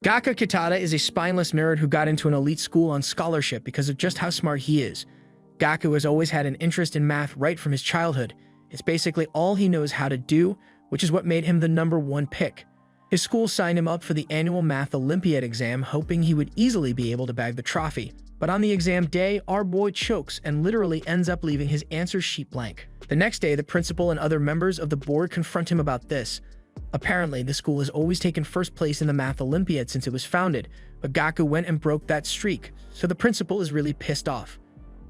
Gaku Kitada is a spineless nerd who got into an elite school on scholarship because of just how smart he is. Gaku has always had an interest in math right from his childhood. It's basically all he knows how to do, which is what made him the #1 pick. His school signed him up for the annual Math Olympiad exam, hoping he would easily be able to bag the trophy. But on the exam day, our boy chokes and literally ends up leaving his answer sheet blank. The next day, the principal and other members of the board confront him about this. Apparently, the school has always taken first place in the Math Olympiad since it was founded, but Gaku went and broke that streak, so the principal is really pissed off.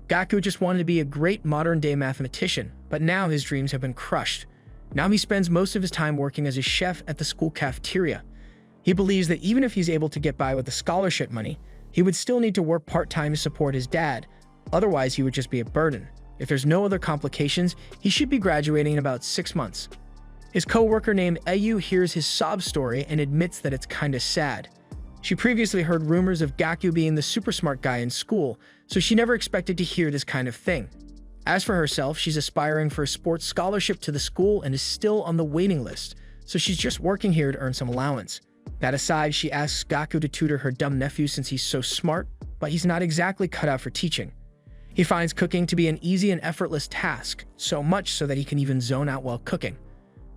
Gaku just wanted to be a great modern-day mathematician, but now his dreams have been crushed. Now he spends most of his time working as a chef at the school cafeteria. He believes that even if he's able to get by with the scholarship money, he would still need to work part-time to support his dad. Otherwise, he would just be a burden. If there's no other complications, he should be graduating in about 6 months. His co-worker named Ayu hears his sob story and admits that it's kinda sad. She previously heard rumors of Gaku being the super smart guy in school, so she never expected to hear this kind of thing. As for herself, she's aspiring for a sports scholarship to the school and is still on the waiting list, so she's just working here to earn some allowance. That aside, she asks Gaku to tutor her dumb nephew since he's so smart, but he's not exactly cut out for teaching. He finds cooking to be an easy and effortless task, so much so that he can even zone out while cooking.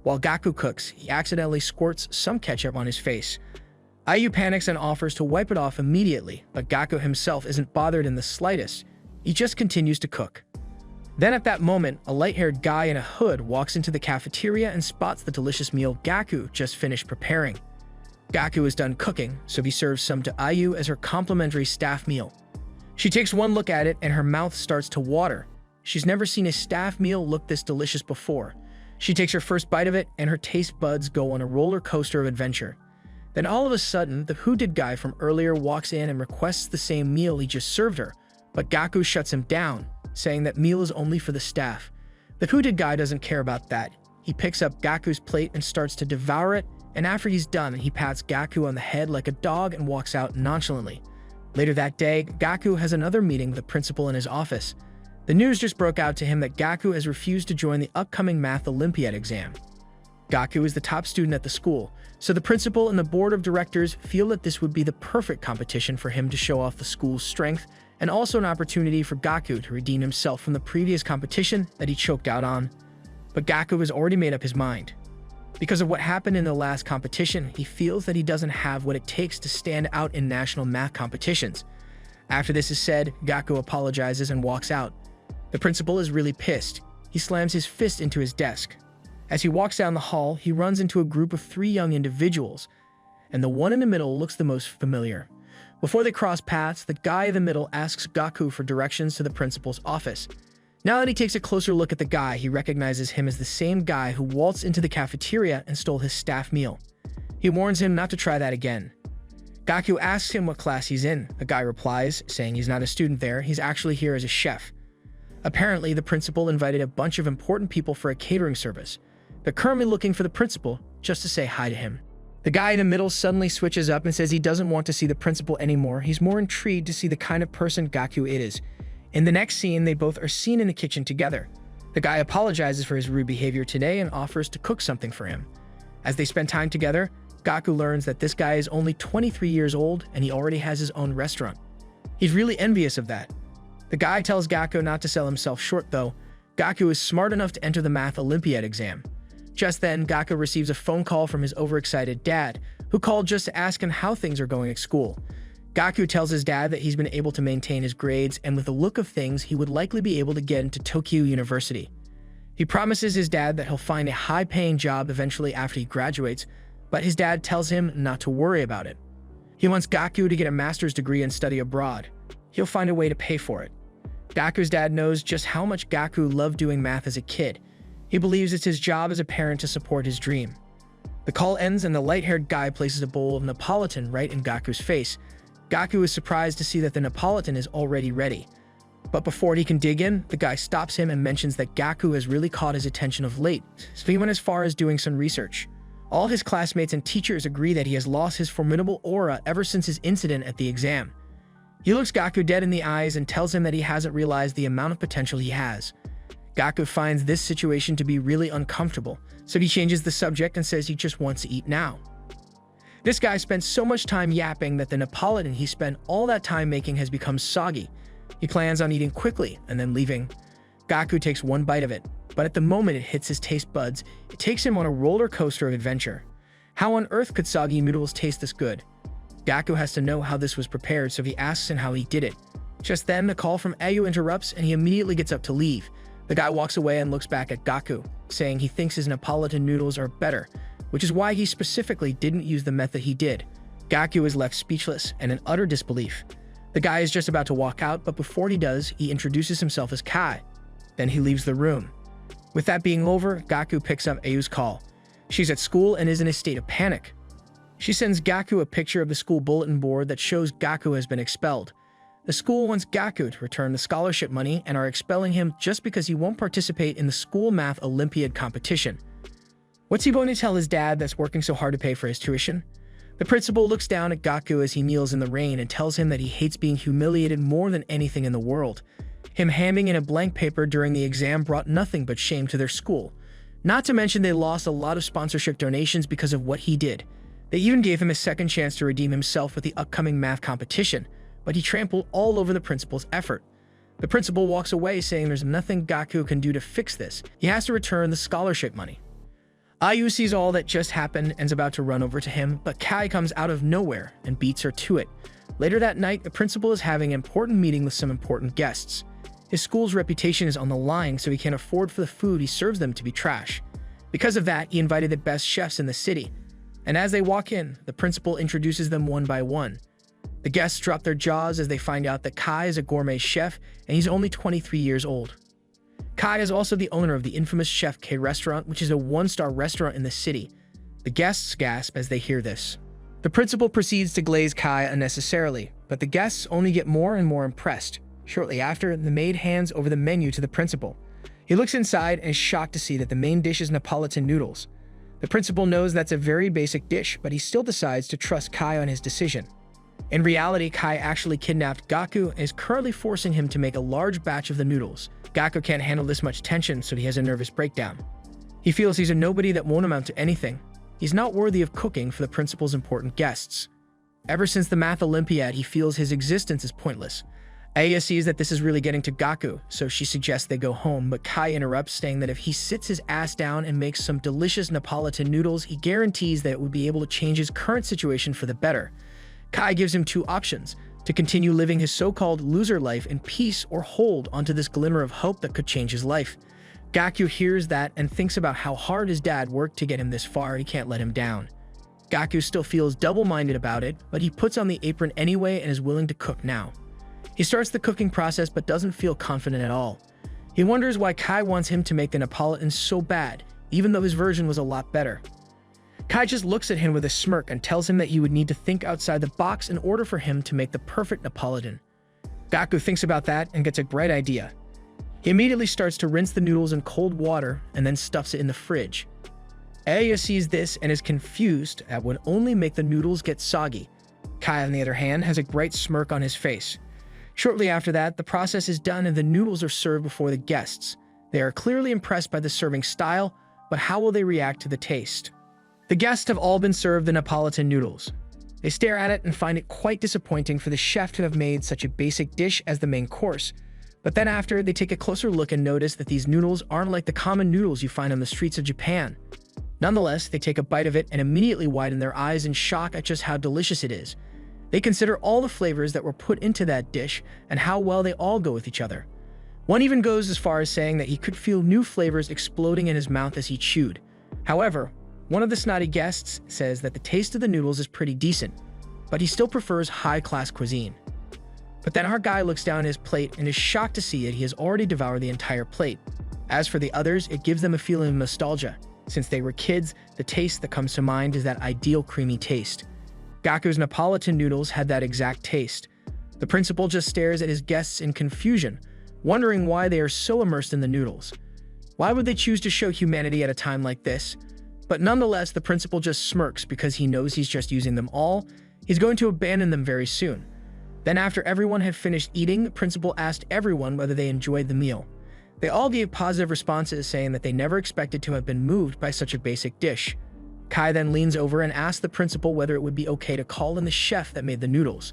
While Gaku cooks, he accidentally squirts some ketchup on his face. Ayu panics and offers to wipe it off immediately, but Gaku himself isn't bothered in the slightest. He just continues to cook. Then at that moment, a light-haired guy in a hood walks into the cafeteria and spots the delicious meal Gaku just finished preparing. Gaku is done cooking, so he serves some to Ayu as her complimentary staff meal. She takes one look at it and her mouth starts to water. She's never seen a staff meal look this delicious before. She takes her first bite of it and her taste buds go on a roller coaster of adventure. Then all of a sudden, the hooded guy from earlier walks in and requests the same meal he just served her, but Gaku shuts him down, saying that meal is only for the staff. The hooded guy doesn't care about that. He picks up Gaku's plate and starts to devour it, and after he's done, he pats Gaku on the head like a dog and walks out nonchalantly. Later that day, Gaku has another meeting with the principal in his office. The news just broke out to him that Gaku has refused to join the upcoming Math Olympiad exam. Gaku is the top student at the school, so the principal and the board of directors feel that this would be the perfect competition for him to show off the school's strength, and also an opportunity for Gaku to redeem himself from the previous competition that he choked out on. But Gaku has already made up his mind. Because of what happened in the last competition, he feels that he doesn't have what it takes to stand out in national math competitions. After this is said, Gaku apologizes and walks out. The principal is really pissed. He slams his fist into his desk. As he walks down the hall, he runs into a group of 3 young individuals, and the one in the middle looks the most familiar. Before they cross paths, the guy in the middle asks Gaku for directions to the principal's office. Now that he takes a closer look at the guy, he recognizes him as the same guy who waltzed into the cafeteria and stole his staff meal. He warns him not to try that again. Gaku asks him what class he's in. The guy replies, saying he's not a student there, he's actually here as a chef. Apparently, the principal invited a bunch of important people for a catering service. They're currently looking for the principal, just to say hi to him. The guy in the middle suddenly switches up and says he doesn't want to see the principal anymore. He's more intrigued to see the kind of person Gaku it is. In the next scene, they both are seen in the kitchen together. The guy apologizes for his rude behavior today and offers to cook something for him. As they spend time together, Gaku learns that this guy is only 23 years old and he already has his own restaurant. He's really envious of that. The guy tells Gaku not to sell himself short though. Gaku is smart enough to enter the Math Olympiad exam. Just then, Gaku receives a phone call from his overexcited dad, who called just to ask him how things are going at school. Gaku tells his dad that he's been able to maintain his grades, and with the look of things, he would likely be able to get into Tokyo University. He promises his dad that he'll find a high-paying job eventually after he graduates, but his dad tells him not to worry about it. He wants Gaku to get a master's degree and study abroad. He'll find a way to pay for it. Gaku's dad knows just how much Gaku loved doing math as a kid. He believes it's his job as a parent to support his dream. The call ends and the light-haired guy places a bowl of Neapolitan right in Gaku's face. Gaku is surprised to see that the Neapolitan is already ready. But before he can dig in, the guy stops him and mentions that Gaku has really caught his attention of late, so he went as far as doing some research. All his classmates and teachers agree that he has lost his formidable aura ever since his incident at the exam. He looks Gaku dead in the eyes and tells him that he hasn't realized the amount of potential he has. Gaku finds this situation to be really uncomfortable, so he changes the subject and says he just wants to eat now. This guy spent so much time yapping that the Neapolitan he spent all that time making has become soggy. He plans on eating quickly and then leaving. Gaku takes one bite of it, but at the moment it hits his taste buds, it takes him on a roller coaster of adventure. How on earth could soggy noodles taste this good? Gaku has to know how this was prepared, so he asks him how he did it. Just then, a call from Ayu interrupts and he immediately gets up to leave. The guy walks away and looks back at Gaku, saying he thinks his Neapolitan noodles are better, which is why he specifically didn't use the method he did. Gaku is left speechless and in utter disbelief. The guy is just about to walk out, but before he does, he introduces himself as Kai. Then he leaves the room. With that being over, Gaku picks up Ayu's call. She's at school and is in a state of panic. She sends Gaku a picture of the school bulletin board that shows Gaku has been expelled. The school wants Gaku to return the scholarship money and are expelling him just because he won't participate in the school math Olympiad competition. What's he going to tell his dad that's working so hard to pay for his tuition? The principal looks down at Gaku as he kneels in the rain and tells him that he hates being humiliated more than anything in the world. Him handing in a blank paper during the exam brought nothing but shame to their school. Not to mention they lost a lot of sponsorship donations because of what he did. They even gave him a second chance to redeem himself with the upcoming math competition, but he trampled all over the principal's effort. The principal walks away saying there's nothing Gaku can do to fix this. He has to return the scholarship money. Ayu sees all that just happened and is about to run over to him, but Kai comes out of nowhere and beats her to it. Later that night, the principal is having an important meeting with some important guests. His school's reputation is on the line, so he can't afford for the food he serves them to be trash. Because of that, he invited the best chefs in the city. And as they walk in, the principal introduces them one by one. The guests drop their jaws as they find out that Kai is a gourmet chef and he's only 23 years old. Kai is also the owner of the infamous Chef K restaurant, which is a one-star restaurant in the city. The guests gasp as they hear this. The principal proceeds to glaze Kai unnecessarily, but the guests only get more and more impressed. Shortly after, the maid hands over the menu to the principal. He looks inside and is shocked to see that the main dish is Neapolitan noodles. The principal knows that's a very basic dish, but he still decides to trust Kai on his decision. In reality, Kai actually kidnapped Gaku and is currently forcing him to make a large batch of the noodles. Gaku can't handle this much tension, so he has a nervous breakdown. He feels he's a nobody that won't amount to anything. He's not worthy of cooking for the principal's important guests. Ever since the Math Olympiad, he feels his existence is pointless. Aya sees that this is really getting to Gaku, so she suggests they go home, but Kai interrupts, saying that if he sits his ass down and makes some delicious Neapolitan noodles, he guarantees that it would be able to change his current situation for the better. Kai gives him two options: to continue living his so-called loser life in peace or hold onto this glimmer of hope that could change his life. Gaku hears that and thinks about how hard his dad worked to get him this far. He can't let him down. Gaku still feels double-minded about it, but he puts on the apron anyway and is willing to cook now. He starts the cooking process but doesn't feel confident at all. He wonders why Kai wants him to make the Neapolitan so bad, even though his version was a lot better. Kai just looks at him with a smirk and tells him that he would need to think outside the box in order for him to make the perfect Neapolitan. Gaku thinks about that and gets a bright idea. He immediately starts to rinse the noodles in cold water and then stuffs it in the fridge. Aya sees this and is confused at would only make the noodles get soggy. Kai, on the other hand, has a bright smirk on his face. Shortly after that, the process is done and the noodles are served before the guests. They are clearly impressed by the serving style, but how will they react to the taste? The guests have all been served the Neapolitan noodles. They stare at it and find it quite disappointing for the chef to have made such a basic dish as the main course. But then after, they take a closer look and notice that these noodles aren't like the common noodles you find on the streets of Japan. Nonetheless, they take a bite of it and immediately widen their eyes in shock at just how delicious it is. They consider all the flavors that were put into that dish and how well they all go with each other. One even goes as far as saying that he could feel new flavors exploding in his mouth as he chewed. However, one of the snotty guests says that the taste of the noodles is pretty decent, but he still prefers high-class cuisine. But then our guy looks down at his plate and is shocked to see that he has already devoured the entire plate. As for the others, it gives them a feeling of nostalgia. Since they were kids, the taste that comes to mind is that ideal creamy taste. Gaku's Neapolitan noodles had that exact taste. The principal just stares at his guests in confusion, wondering why they are so immersed in the noodles. Why would they choose to show humanity at a time like this? But nonetheless, the principal just smirks because he knows he's just using them all. He's going to abandon them very soon. Then after everyone had finished eating, the principal asked everyone whether they enjoyed the meal. They all gave positive responses, saying that they never expected to have been moved by such a basic dish. Kai then leans over and asks the principal whether it would be okay to call in the chef that made the noodles.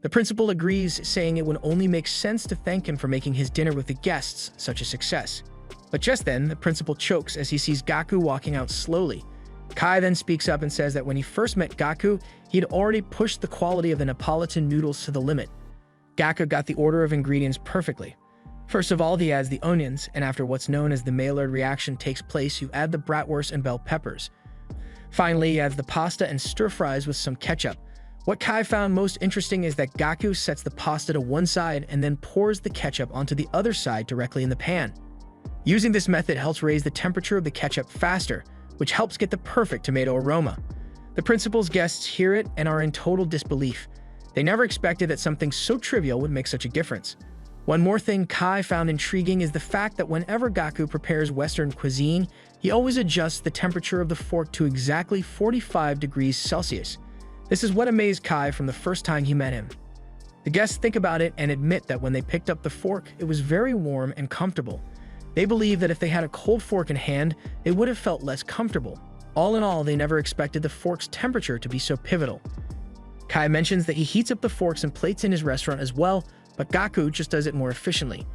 The principal agrees, saying it would only make sense to thank him for making his dinner with the guests such a success. But just then, the principal chokes as he sees Gaku walking out slowly. Kai then speaks up and says that when he first met Gaku, he had already pushed the quality of the Neapolitan noodles to the limit. Gaku got the order of ingredients perfectly. First of all, he adds the onions, and after what's known as the Maillard reaction takes place, you add the bratwurst and bell peppers. Finally, he adds the pasta and stir-fries with some ketchup. What Kai found most interesting is that Gaku sets the pasta to one side and then pours the ketchup onto the other side directly in the pan. Using this method helps raise the temperature of the ketchup faster, which helps get the perfect tomato aroma. The principal's guests hear it and are in total disbelief. They never expected that something so trivial would make such a difference. One more thing Kai found intriguing is the fact that whenever Gaku prepares Western cuisine, he always adjusts the temperature of the fork to exactly 45 degrees Celsius. This is what amazed Kai from the first time he met him. The guests think about it and admit that when they picked up the fork, it was very warm and comfortable. They believe that if they had a cold fork in hand, they would have felt less comfortable. All in all, they never expected the fork's temperature to be so pivotal. Kai mentions that he heats up the forks and plates in his restaurant as well, but Gaku just does it more efficiently.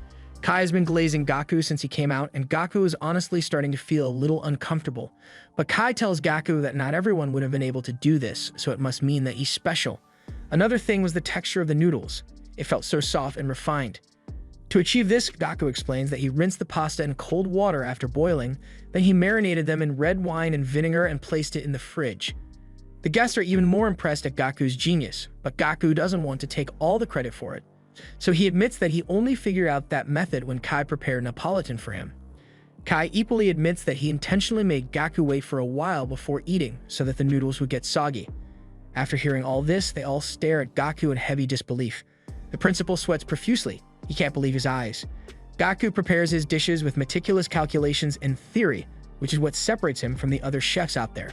Kai has been glazing Gaku since he came out, and Gaku is honestly starting to feel a little uncomfortable. But Kai tells Gaku that not everyone would have been able to do this, so it must mean that he's special. Another thing was the texture of the noodles. It felt so soft and refined. To achieve this, Gaku explains that he rinsed the pasta in cold water after boiling, then he marinated them in red wine and vinegar and placed it in the fridge. The guests are even more impressed at Gaku's genius, but Gaku doesn't want to take all the credit for it. So he admits that he only figured out that method when Kai prepared Neapolitan for him. Kai equally admits that he intentionally made Gaku wait for a while before eating so that the noodles would get soggy. After hearing all this, they all stare at Gaku in heavy disbelief. The principal sweats profusely. He can't believe his eyes. Gaku prepares his dishes with meticulous calculations and theory, which is what separates him from the other chefs out there.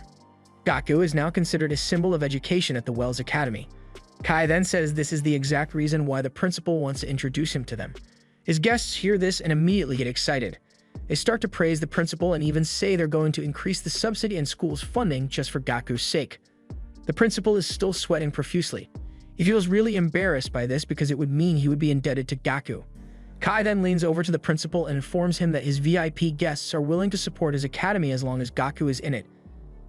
Gaku is now considered a symbol of education at the Wells Academy. Kai then says this is the exact reason why the principal wants to introduce him to them. His guests hear this and immediately get excited. They start to praise the principal and even say they're going to increase the subsidy and school's funding just for Gaku's sake. The principal is still sweating profusely. He feels really embarrassed by this because it would mean he would be indebted to Gaku. Kai then leans over to the principal and informs him that his VIP guests are willing to support his academy as long as Gaku is in it.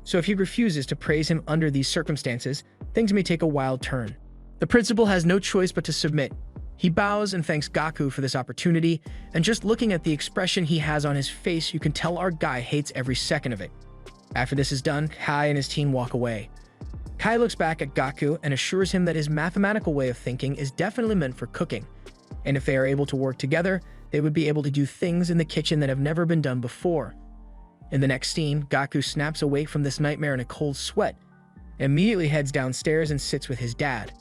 So if he refuses to praise him under these circumstances, things may take a wild turn. The principal has no choice but to submit. He bows and thanks Gaku for this opportunity, and just looking at the expression he has on his face, you can tell our guy hates every second of it. After this is done, Kai and his team walk away. Kai looks back at Gaku and assures him that his mathematical way of thinking is definitely meant for cooking, and if they are able to work together, they would be able to do things in the kitchen that have never been done before. In the next scene, Gaku snaps awake from this nightmare in a cold sweat, and immediately heads downstairs and sits with his dad.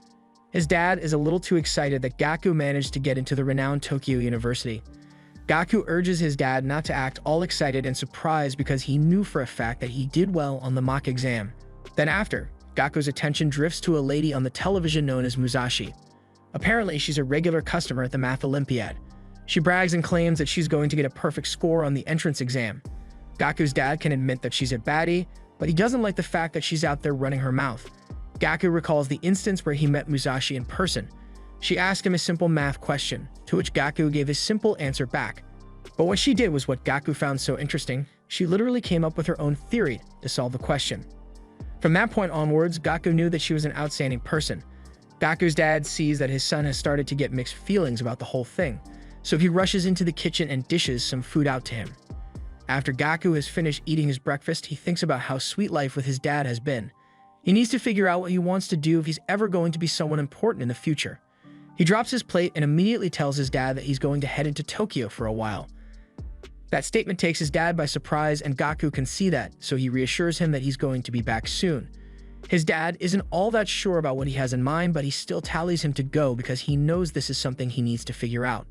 His dad is a little too excited that Gaku managed to get into the renowned Tokyo University. Gaku urges his dad not to act all excited and surprised because he knew for a fact that he did well on the mock exam. Then after, Gaku's attention drifts to a lady on the television known as Musashi. Apparently, she's a regular customer at the Math Olympiad. She brags and claims that she's going to get a perfect score on the entrance exam. Gaku's dad can admit that she's a baddie, but he doesn't like the fact that she's out there running her mouth. Gaku recalls the instance where he met Musashi in person. She asked him a simple math question, to which Gaku gave a simple answer back. But what she did was what Gaku found so interesting. She literally came up with her own theory to solve the question. From that point onwards, Gaku knew that she was an outstanding person. Gaku's dad sees that his son has started to get mixed feelings about the whole thing, so he rushes into the kitchen and dishes some food out to him. After Gaku has finished eating his breakfast, he thinks about how sweet life with his dad has been. He needs to figure out what he wants to do if he's ever going to be someone important in the future. He drops his plate and immediately tells his dad that he's going to head into Tokyo for a while. That statement takes his dad by surprise, and Gaku can see that, so he reassures him that he's going to be back soon. His dad isn't all that sure about what he has in mind, but he still tallies him to go because he knows this is something he needs to figure out.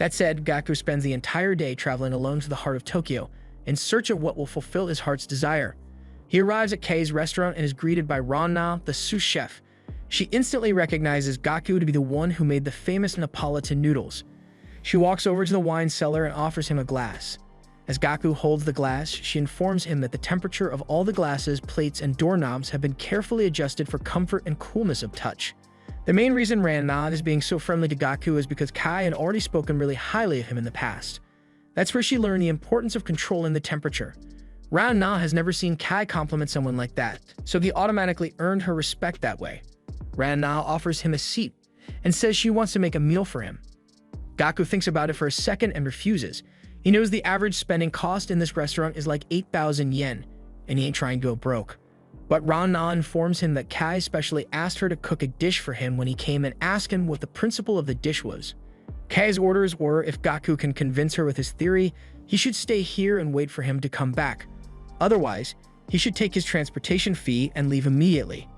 That said, Gaku spends the entire day traveling alone to the heart of Tokyo, in search of what will fulfill his heart's desire. He arrives at Kei's restaurant and is greeted by Rana, the sous chef. She instantly recognizes Gaku to be the one who made the famous Neapolitan noodles. She walks over to the wine cellar and offers him a glass. As Gaku holds the glass, she informs him that the temperature of all the glasses, plates, and doorknobs have been carefully adjusted for comfort and coolness of touch. The main reason Ran-Na is being so friendly to Gaku is because Kai had already spoken really highly of him in the past. That's where she learned the importance of controlling the temperature. Ran-Na has never seen Kai compliment someone like that, so he automatically earned her respect that way. Ran-Na offers him a seat and says she wants to make a meal for him. Gaku thinks about it for a second and refuses. He knows the average spending cost in this restaurant is like 8,000 yen, and he ain't trying to go broke. But Ran-Na informs him that Kai specially asked her to cook a dish for him when he came and asked him what the principle of the dish was. Kai's orders were if Gaku can convince her with his theory, he should stay here and wait for him to come back. Otherwise, he should take his transportation fee and leave immediately.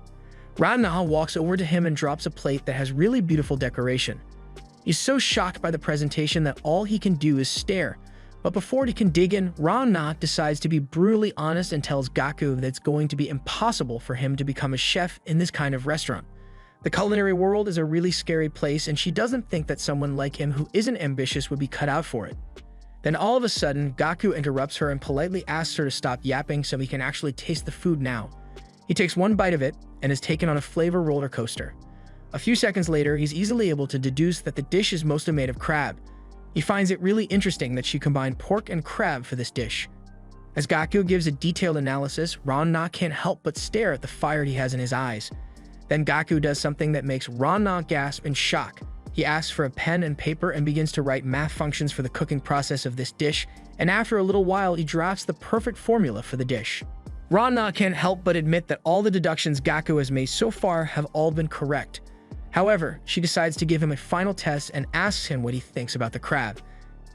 Ran-Na walks over to him and drops a plate that has really beautiful decoration. He's so shocked by the presentation that all he can do is stare. But before he can dig in, Ran-Na decides to be brutally honest and tells Gaku that it's going to be impossible for him to become a chef in this kind of restaurant. The culinary world is a really scary place, and she doesn't think that someone like him who isn't ambitious would be cut out for it. Then all of a sudden, Gaku interrupts her and politely asks her to stop yapping so he can actually taste the food now. He takes one bite of it and is taken on a flavor roller coaster. A few seconds later, he's easily able to deduce that the dish is mostly made of crab. He finds it really interesting that she combined pork and crab for this dish. As Gaku gives a detailed analysis, Ran-Na can't help but stare at the fire he has in his eyes. Then Gaku does something that makes Ran-Na gasp in shock. He asks for a pen and paper and begins to write math functions for the cooking process of this dish, and after a little while he drafts the perfect formula for the dish. Ran-Na can't help but admit that all the deductions Gaku has made so far have all been correct. However, she decides to give him a final test and asks him what he thinks about the crab.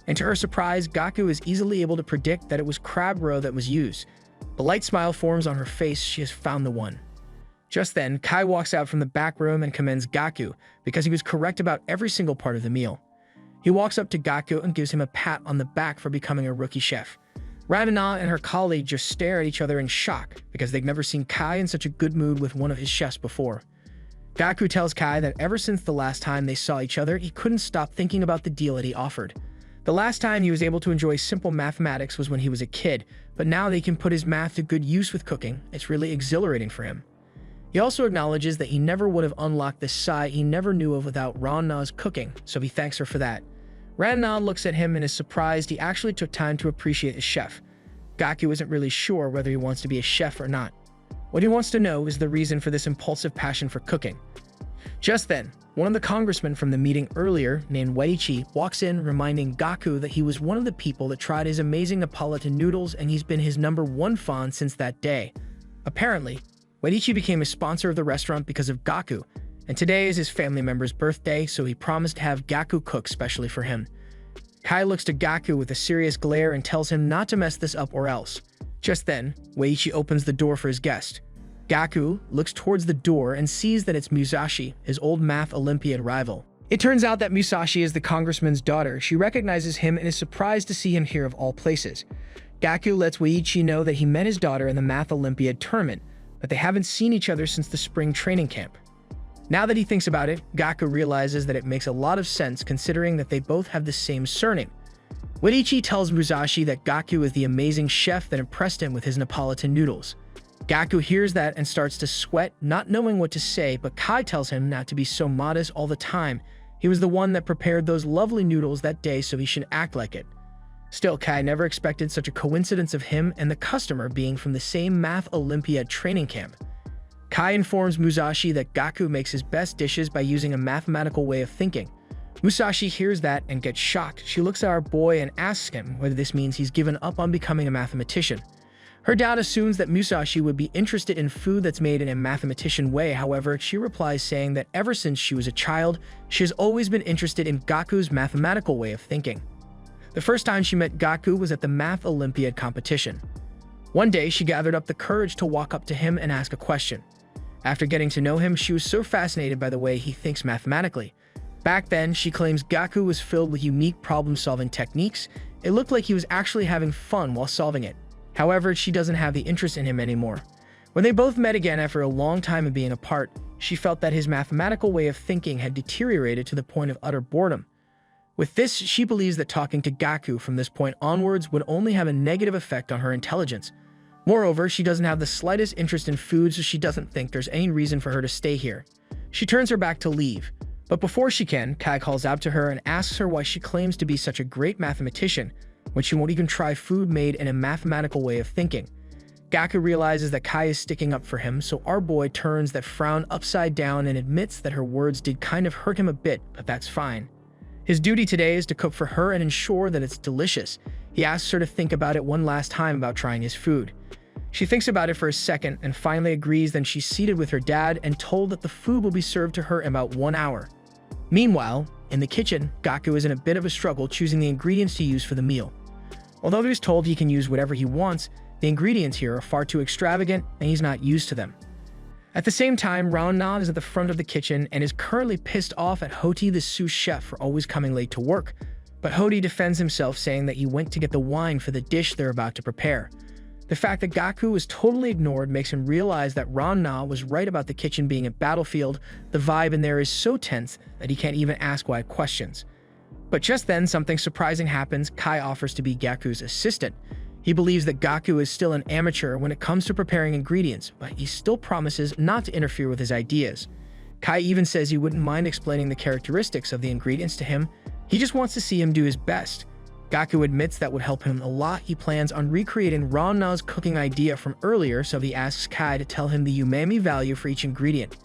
And to her surprise, Gaku is easily able to predict that it was crab roe that was used. A light smile forms on her face. She has found the one. Just then, Kai walks out from the back room and commends Gaku because he was correct about every single part of the meal. He walks up to Gaku and gives him a pat on the back for becoming a rookie chef. Ran-Na and her colleague just stare at each other in shock because they've never seen Kai in such a good mood with one of his chefs before. Gaku tells Kai that ever since the last time they saw each other, he couldn't stop thinking about the deal that he offered. The last time he was able to enjoy simple mathematics was when he was a kid, but now they can put his math to good use with cooking. It's really exhilarating for him. He also acknowledges that he never would have unlocked this side he never knew of without Ran-Na's cooking, so he thanks her for that. Ran-Na looks at him and is surprised he actually took time to appreciate his chef. Gaku isn't really sure whether he wants to be a chef or not. What he wants to know is the reason for this impulsive passion for cooking. Just then, one of the congressmen from the meeting earlier, named Weiichi, walks in reminding Gaku that he was one of the people that tried his amazing Neapolitan noodles and he's been his #1 fan since that day. Apparently, Weiichi became a sponsor of the restaurant because of Gaku, and today is his family member's birthday, so he promised to have Gaku cook specially for him. Kai looks to Gaku with a serious glare and tells him not to mess this up or else. Just then, Weiichi opens the door for his guest. Gaku looks towards the door and sees that it's Musashi, his old math Olympiad rival. It turns out that Musashi is the congressman's daughter. She recognizes him and is surprised to see him here of all places. Gaku lets Weiichi know that he met his daughter in the math Olympiad tournament, but they haven't seen each other since the spring training camp. Now that he thinks about it, Gaku realizes that it makes a lot of sense considering that they both have the same surname. Weiichi tells Musashi that Gaku is the amazing chef that impressed him with his Neapolitan noodles. Gaku hears that and starts to sweat, not knowing what to say, but Kai tells him not to be so modest all the time. He was the one that prepared those lovely noodles that day, so he should act like it. Still, Kai never expected such a coincidence of him and the customer being from the same math Olympiad training camp. Kai informs Musashi that Gaku makes his best dishes by using a mathematical way of thinking. Musashi hears that and gets shocked. She looks at our boy and asks him whether this means he's given up on becoming a mathematician. Her dad assumes that Musashi would be interested in food that's made in a mathematician way. However, she replies saying that ever since she was a child, she has always been interested in Gaku's mathematical way of thinking. The first time she met Gaku was at the Math Olympiad competition. One day, she gathered up the courage to walk up to him and ask a question. After getting to know him, she was so fascinated by the way he thinks mathematically. Back then, she claims Gaku was filled with unique problem-solving techniques. It looked like he was actually having fun while solving it. However, she doesn't have the interest in him anymore. When they both met again after a long time of being apart, she felt that his mathematical way of thinking had deteriorated to the point of utter boredom. With this, she believes that talking to Gaku from this point onwards would only have a negative effect on her intelligence. Moreover, she doesn't have the slightest interest in food, so she doesn't think there's any reason for her to stay here. She turns her back to leave. But before she can, Kai calls out to her and asks her why she claims to be such a great mathematician when she won't even try food made in a mathematical way of thinking. Gaku realizes that Kai is sticking up for him, so our boy turns that frown upside down and admits that her words did kind of hurt him a bit, but that's fine. His duty today is to cook for her and ensure that it's delicious. He asks her to think about it one last time about trying his food. She thinks about it for a second and finally agrees. Then she's seated with her dad and told that the food will be served to her in about 1 hour. Meanwhile, in the kitchen, Gaku is in a bit of a struggle choosing the ingredients to use for the meal. Although he's told he can use whatever he wants, the ingredients here are far too extravagant and he's not used to them. At the same time, Rana is at the front of the kitchen and is currently pissed off at Hoti, the sous chef, for always coming late to work. But Hoti defends himself, saying that he went to get the wine for the dish they're about to prepare. The fact that Gaku is totally ignored makes him realize that Rana was right about the kitchen being a battlefield. The vibe in there is so tense that he can't even ask why questions. But just then, something surprising happens. Kai offers to be Gaku's assistant. He believes that Gaku is still an amateur when it comes to preparing ingredients, but he still promises not to interfere with his ideas. Kai even says he wouldn't mind explaining the characteristics of the ingredients to him. He just wants to see him do his best. Gaku admits that would help him a lot. He plans on recreating Rana's cooking idea from earlier, so he asks Kai to tell him the umami value for each ingredient.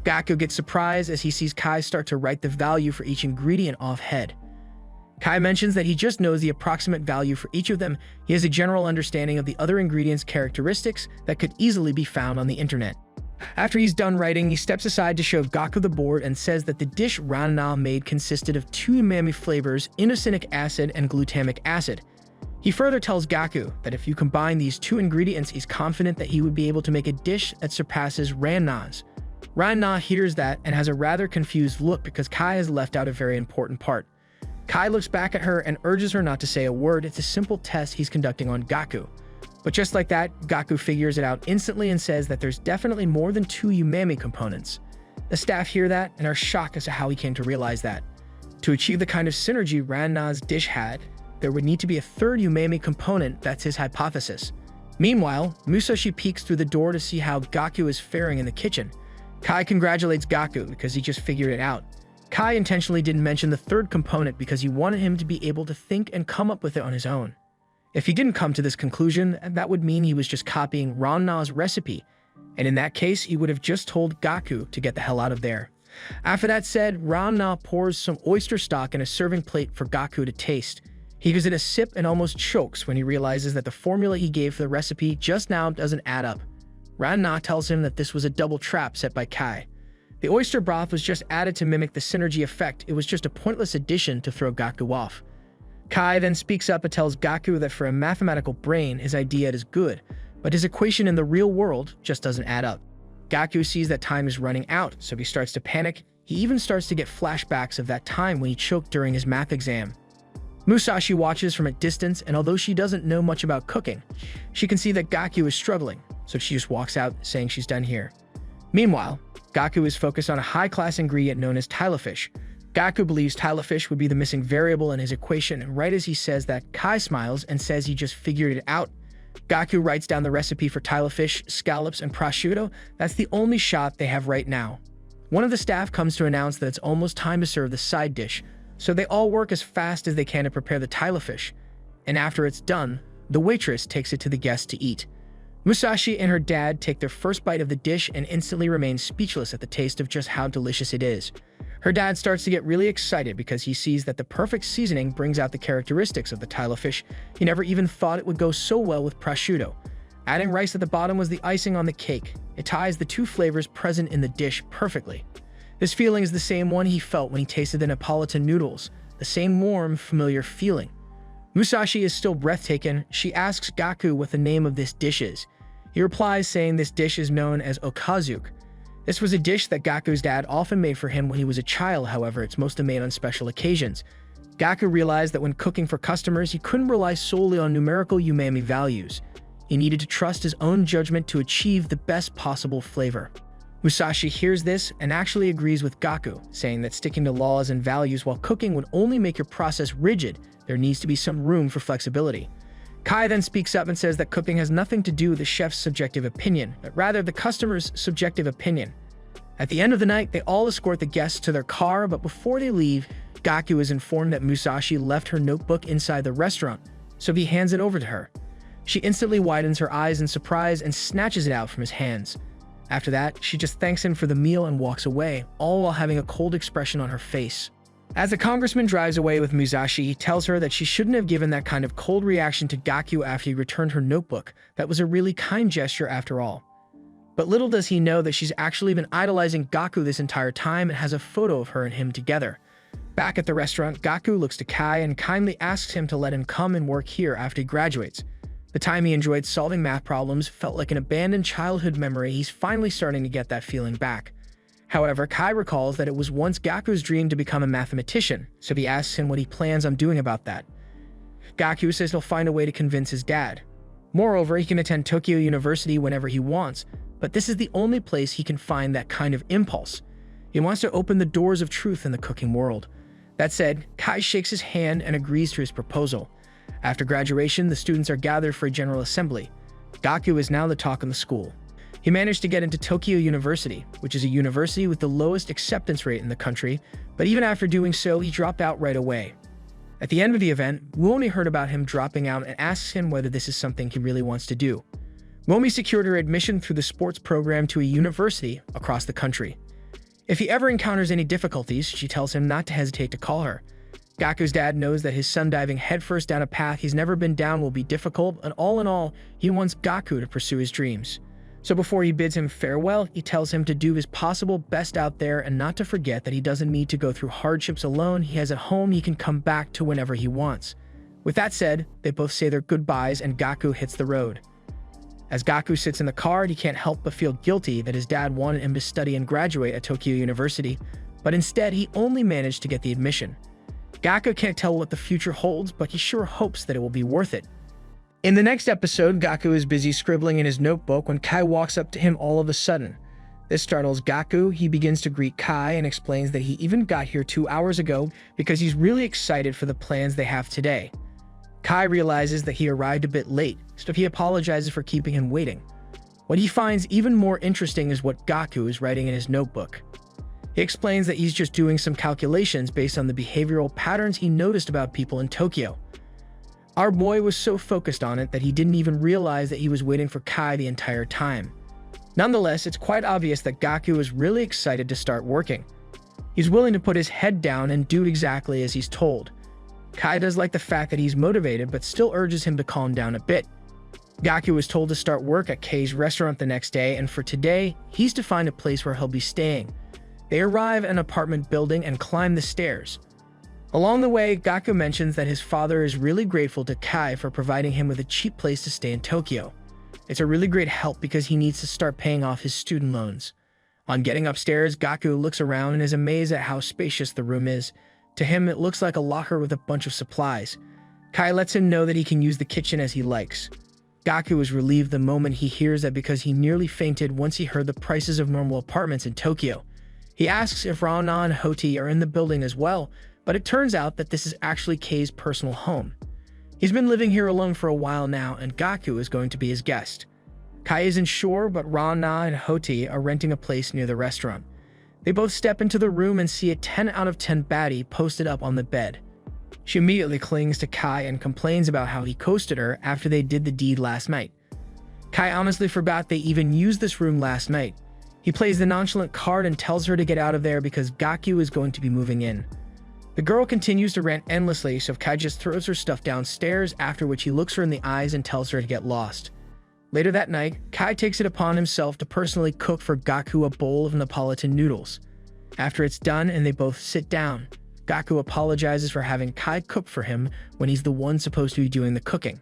Gaku gets surprised as he sees Kai start to write the value for each ingredient off head. Kai mentions that he just knows the approximate value for each of them. He has a general understanding of the other ingredients' characteristics that could easily be found on the internet. After he's done writing, he steps aside to show Gaku the board and says that the dish Rana made consisted of 2 umami flavors, inosinic acid and glutamic acid. He further tells Gaku that if you combine these 2 ingredients, he's confident that he would be able to make a dish that surpasses Rana's. Rana hears that and has a rather confused look because Kai has left out a very important part. Kai looks back at her and urges her not to say a word. It's a simple test he's conducting on Gaku. But just like that, Gaku figures it out instantly and says that there's definitely more than 2 umami components. The staff hear that and are shocked as to how he came to realize that. To achieve the kind of synergy Rana's dish had, there would need to be a 3rd umami component. That's his hypothesis. Meanwhile, Musashi peeks through the door to see how Gaku is faring in the kitchen. Kai congratulates Gaku because he just figured it out. Kai intentionally didn't mention the 3rd component because he wanted him to be able to think and come up with it on his own. If he didn't come to this conclusion, that would mean he was just copying Rana's recipe, and in that case, he would have just told Gaku to get the hell out of there. After that said, Rana pours some oyster stock in a serving plate for Gaku to taste. He gives it a sip and almost chokes when he realizes that the formula he gave for the recipe just now doesn't add up. Rana tells him that this was a double trap set by Kai. The oyster broth was just added to mimic the synergy effect. It was just a pointless addition to throw Gaku off. Kai then speaks up and tells Gaku that for a mathematical brain, his idea is good, but his equation in the real world just doesn't add up. Gaku sees that time is running out, so he starts to panic. He even starts to get flashbacks of that time when he choked during his math exam. Musashi watches from a distance, and although she doesn't know much about cooking, she can see that Gaku is struggling, so she just walks out saying she's done here. Meanwhile, Gaku is focused on a high-class ingredient known as tilafish. Gaku believes tilafish would be the missing variable in his equation, and right as he says that, Kai smiles and says he just figured it out. Gaku writes down the recipe for tilafish, scallops, and prosciutto. That's the only shot they have right now. One of the staff comes to announce that it's almost time to serve the side dish, so they all work as fast as they can to prepare the tilafish. And after it's done, the waitress takes it to the guests to eat. Musashi and her dad take their first bite of the dish and instantly remain speechless at the taste of just how delicious it is. Her dad starts to get really excited because he sees that the perfect seasoning brings out the characteristics of the tilafish. He never even thought it would go so well with prosciutto. Adding rice at the bottom was the icing on the cake. It ties the 2 flavors present in the dish perfectly. This feeling is the same one he felt when he tasted the Neapolitan noodles, the same warm, familiar feeling. Musashi is still breathtaking. She asks Gaku what the name of this dish is. He replies saying this dish is known as okazuke. This was a dish that Gaku's dad often made for him when he was a child. However, it's mostly made on special occasions. Gaku realized that when cooking for customers, he couldn't rely solely on numerical umami values. He needed to trust his own judgment to achieve the best possible flavor. Musashi hears this and actually agrees with Gaku, saying that sticking to laws and values while cooking would only make your process rigid. There needs to be some room for flexibility. Kai then speaks up and says that cooking has nothing to do with the chef's subjective opinion, but rather the customer's subjective opinion. At the end of the night, they all escort the guests to their car, but before they leave, Gaku is informed that Musashi left her notebook inside the restaurant, so he hands it over to her. She instantly widens her eyes in surprise and snatches it out from his hands. After that, she just thanks him for the meal and walks away, all while having a cold expression on her face. As the congressman drives away with Musashi, he tells her that she shouldn't have given that kind of cold reaction to Gaku after he returned her notebook. That was a really kind gesture after all. But little does he know that she's actually been idolizing Gaku this entire time and has a photo of her and him together. Back at the restaurant, Gaku looks to Kai and kindly asks him to let him come and work here after he graduates. The time he enjoyed solving math problems felt like an abandoned childhood memory. He's finally starting to get that feeling back. However, Kai recalls that it was once Gaku's dream to become a mathematician, so he asks him what he plans on doing about that. Gaku says he'll find a way to convince his dad. Moreover, he can attend Tokyo University whenever he wants, but this is the only place he can find that kind of impulse. He wants to open the doors of truth in the cooking world. That said, Kai shakes his hand and agrees to his proposal. After graduation, the students are gathered for a general assembly. Gaku is now the talk in the school. He managed to get into Tokyo University, which is a university with the lowest acceptance rate in the country, but even after doing so, he dropped out right away. At the end of the event, Muomi heard about him dropping out and asks him whether this is something he really wants to do. Muomi secured her admission through the sports program to a university across the country. If he ever encounters any difficulties, she tells him not to hesitate to call her. Gaku's dad knows that his son diving headfirst down a path he's never been down will be difficult, and all in all, he wants Gaku to pursue his dreams. So before he bids him farewell, he tells him to do his possible best out there and not to forget that he doesn't need to go through hardships alone. He has a home he can come back to whenever he wants. With that said, they both say their goodbyes and Gaku hits the road. As Gaku sits in the car, he can't help but feel guilty that his dad wanted him to study and graduate at Tokyo University, but instead he only managed to get the admission. Gaku can't tell what the future holds, but he sure hopes that it will be worth it. In the next episode, Gaku is busy scribbling in his notebook when Kai walks up to him all of a sudden. This startles Gaku. He begins to greet Kai and explains that he even got here 2 hours ago because he's really excited for the plans they have today. Kai realizes that he arrived a bit late, so he apologizes for keeping him waiting. What he finds even more interesting is what Gaku is writing in his notebook. He explains that he's just doing some calculations based on the behavioral patterns he noticed about people in Tokyo. Our boy was so focused on it that he didn't even realize that he was waiting for Kai the entire time. Nonetheless, it's quite obvious that Gaku is really excited to start working. He's willing to put his head down and do exactly as he's told. Kai does like the fact that he's motivated, but still urges him to calm down a bit. Gaku is told to start work at Kei's restaurant the next day, and for today, he's to find a place where he'll be staying. They arrive at an apartment building and climb the stairs. Along the way, Gaku mentions that his father is really grateful to Kai for providing him with a cheap place to stay in Tokyo. It's a really great help because he needs to start paying off his student loans. On getting upstairs, Gaku looks around and is amazed at how spacious the room is. To him, it looks like a locker with a bunch of supplies. Kai lets him know that he can use the kitchen as he likes. Gaku is relieved the moment he hears that because he nearly fainted once he heard the prices of normal apartments in Tokyo. He asks if Rana and Hoti are in the building as well, but it turns out that this is actually Kei's personal home. He's been living here alone for a while now, and Gaku is going to be his guest. Kai isn't sure, but Rana and Hoti are renting a place near the restaurant. They both step into the room and see a 10 out of 10 baddie posted up on the bed. She immediately clings to Kai and complains about how he coasted her after they did the deed last night. Kai honestly forgot they even used this room last night. He plays the nonchalant card and tells her to get out of there because Gaku is going to be moving in. The girl continues to rant endlessly, so Kai just throws her stuff downstairs, after which he looks her in the eyes and tells her to get lost. Later that night, Kai takes it upon himself to personally cook for Gaku a bowl of Neapolitan noodles. After it's done and they both sit down, Gaku apologizes for having Kai cook for him when he's the one supposed to be doing the cooking.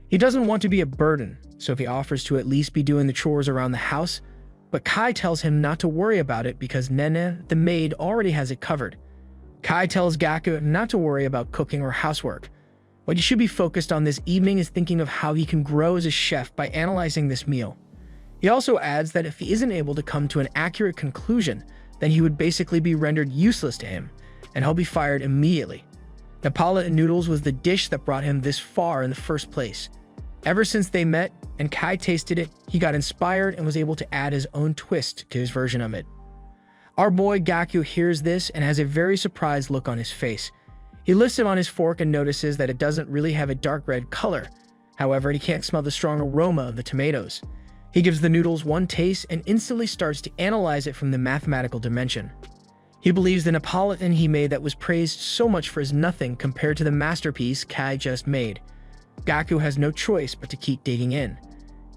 He doesn't want to be a burden, so he offers to at least be doing the chores around the house, but Kai tells him not to worry about it because Nene, the maid, already has it covered. Kai tells Gaku not to worry about cooking or housework. What he should be focused on this evening is thinking of how he can grow as a chef by analyzing this meal. He also adds that if he isn't able to come to an accurate conclusion, then he would basically be rendered useless to him, and he'll be fired immediately. Neapolitan noodles was the dish that brought him this far in the first place. Ever since they met and Kai tasted it, he got inspired and was able to add his own twist to his version of it. Our boy Gaku hears this and has a very surprised look on his face. He lifts it on his fork and notices that it doesn't really have a dark red color. However, he can't smell the strong aroma of the tomatoes. He gives the noodles one taste and instantly starts to analyze it from the mathematical dimension. He believes the Neapolitan he made that was praised so much for is nothing compared to the masterpiece Kai just made. Gaku has no choice but to keep digging in.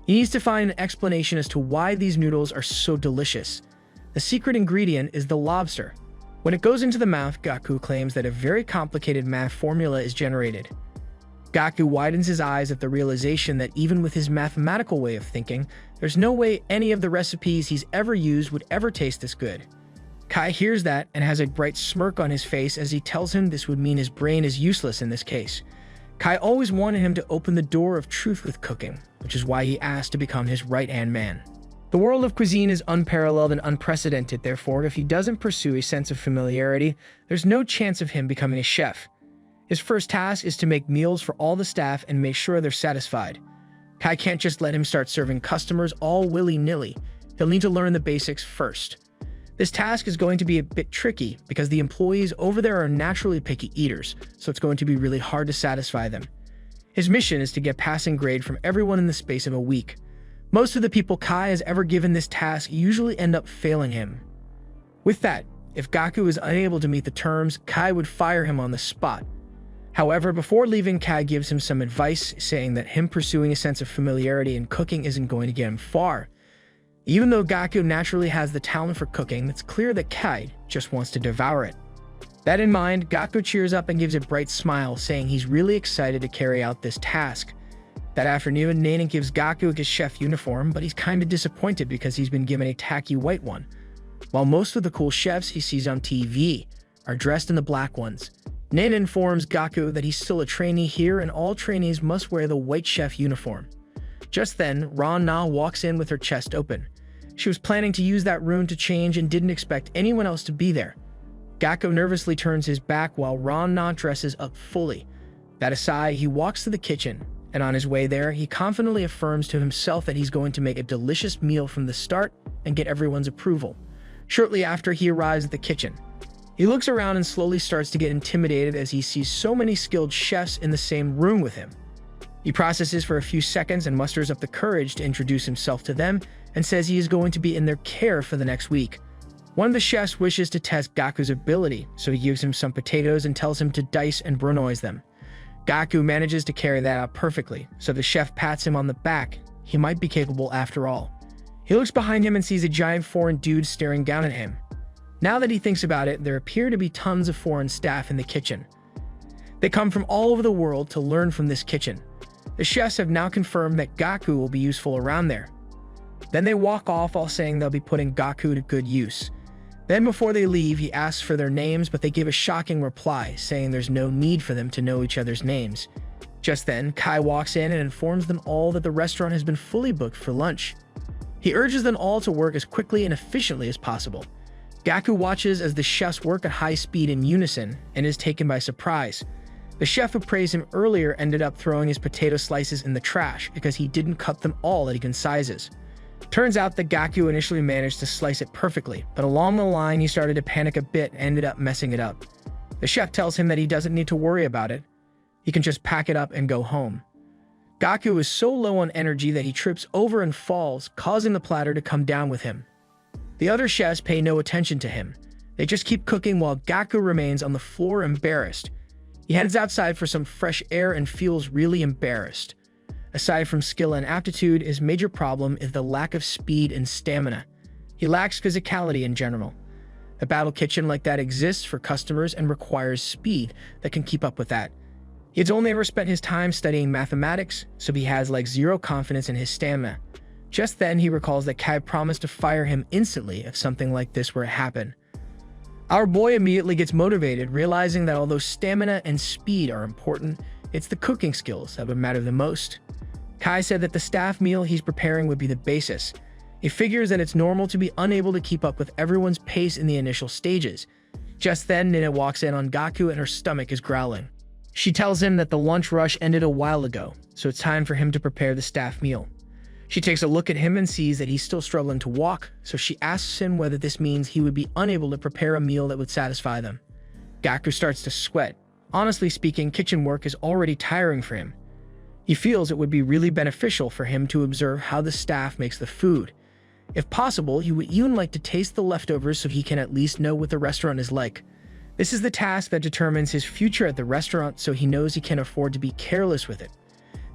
He needs to find an explanation as to why these noodles are so delicious. The secret ingredient is the lobster. When it goes into the mouth, Gaku claims that a very complicated math formula is generated. Gaku widens his eyes at the realization that even with his mathematical way of thinking, there's no way any of the recipes he's ever used would ever taste this good. Kai hears that and has a bright smirk on his face as he tells him this would mean his brain is useless in this case. Kai always wanted him to open the door of truth with cooking, which is why he asked to become his right-hand man. The world of cuisine is unparalleled and unprecedented, therefore, if he doesn't pursue a sense of familiarity, there's no chance of him becoming a chef. His first task is to make meals for all the staff and make sure they're satisfied. Kai can't just let him start serving customers all willy-nilly. He'll need to learn the basics first. This task is going to be a bit tricky because the employees over there are naturally picky eaters, so it's going to be really hard to satisfy them. His mission is to get passing grade from everyone in the space of a week. Most of the people Kai has ever given this task usually end up failing him. With that, if Gaku is unable to meet the terms, Kai would fire him on the spot. However, before leaving, Kai gives him some advice, saying that him pursuing a sense of familiarity in cooking isn't going to get him far. Even though Gaku naturally has the talent for cooking, it's clear that Kai just wants to devour it. That in mind, Gaku cheers up and gives a bright smile, saying he's really excited to carry out this task. That afternoon, Nanan gives Gaku his chef uniform, but he's kinda disappointed because he's been given a tacky white one, while most of the cool chefs he sees on TV are dressed in the black ones. Nanan informs Gaku that he's still a trainee here and all trainees must wear the white chef uniform. Just then, Ran-Na walks in with her chest open. She was planning to use that room to change and didn't expect anyone else to be there. Gaku nervously turns his back while Ran-Na dresses up fully. That aside, he walks to the kitchen, and on his way there, he confidently affirms to himself that he's going to make a delicious meal from the start and get everyone's approval. Shortly after he arrives at the kitchen, he looks around and slowly starts to get intimidated as he sees so many skilled chefs in the same room with him. He processes for a few seconds and musters up the courage to introduce himself to them and says he is going to be in their care for the next week. One of the chefs wishes to test Gaku's ability, so he gives him some potatoes and tells him to dice and brunoise them. Gaku manages to carry that out perfectly, so the chef pats him on the back. He might be capable after all. He looks behind him and sees a giant foreign dude staring down at him. Now that he thinks about it, there appear to be tons of foreign staff in the kitchen. They come from all over the world to learn from this kitchen. The chefs have now confirmed that Gaku will be useful around there. Then they walk off all saying they'll be putting Gaku to good use. Then before they leave, he asks for their names, but they give a shocking reply, saying there's no need for them to know each other's names. Just then, Kai walks in and informs them all that the restaurant has been fully booked for lunch. He urges them all to work as quickly and efficiently as possible. Gaku watches as the chefs work at high speed in unison and is taken by surprise. The chef who praised him earlier ended up throwing his potato slices in the trash because he didn't cut them all at even sizes. Turns out that Gaku initially managed to slice it perfectly, but along the line he started to panic a bit and ended up messing it up. The chef tells him that he doesn't need to worry about it. He can just pack it up and go home. Gaku is so low on energy that he trips over and falls, causing the platter to come down with him. The other chefs pay no attention to him. They just keep cooking while Gaku remains on the floor embarrassed. He heads outside for some fresh air and feels really embarrassed. Aside from skill and aptitude, his major problem is the lack of speed and stamina. He lacks physicality in general. A battle kitchen like that exists for customers and requires speed that can keep up with that. He's only ever spent his time studying mathematics, so he has like zero confidence in his stamina. Just then, he recalls that Kai promised to fire him instantly if something like this were to happen. Our boy immediately gets motivated, realizing that although stamina and speed are important, it's the cooking skills that would matter the most. Kai said that the staff meal he's preparing would be the basis. He figures that it's normal to be unable to keep up with everyone's pace in the initial stages. Just then, Nina walks in on Gaku and her stomach is growling. She tells him that the lunch rush ended a while ago, so it's time for him to prepare the staff meal. She takes a look at him and sees that he's still struggling to walk, so she asks him whether this means he would be unable to prepare a meal that would satisfy them. Gaku starts to sweat. Honestly speaking, kitchen work is already tiring for him. He feels it would be really beneficial for him to observe how the staff makes the food. If possible, he would even like to taste the leftovers so he can at least know what the restaurant is like. This is the task that determines his future at the restaurant, so he knows he can't afford to be careless with it.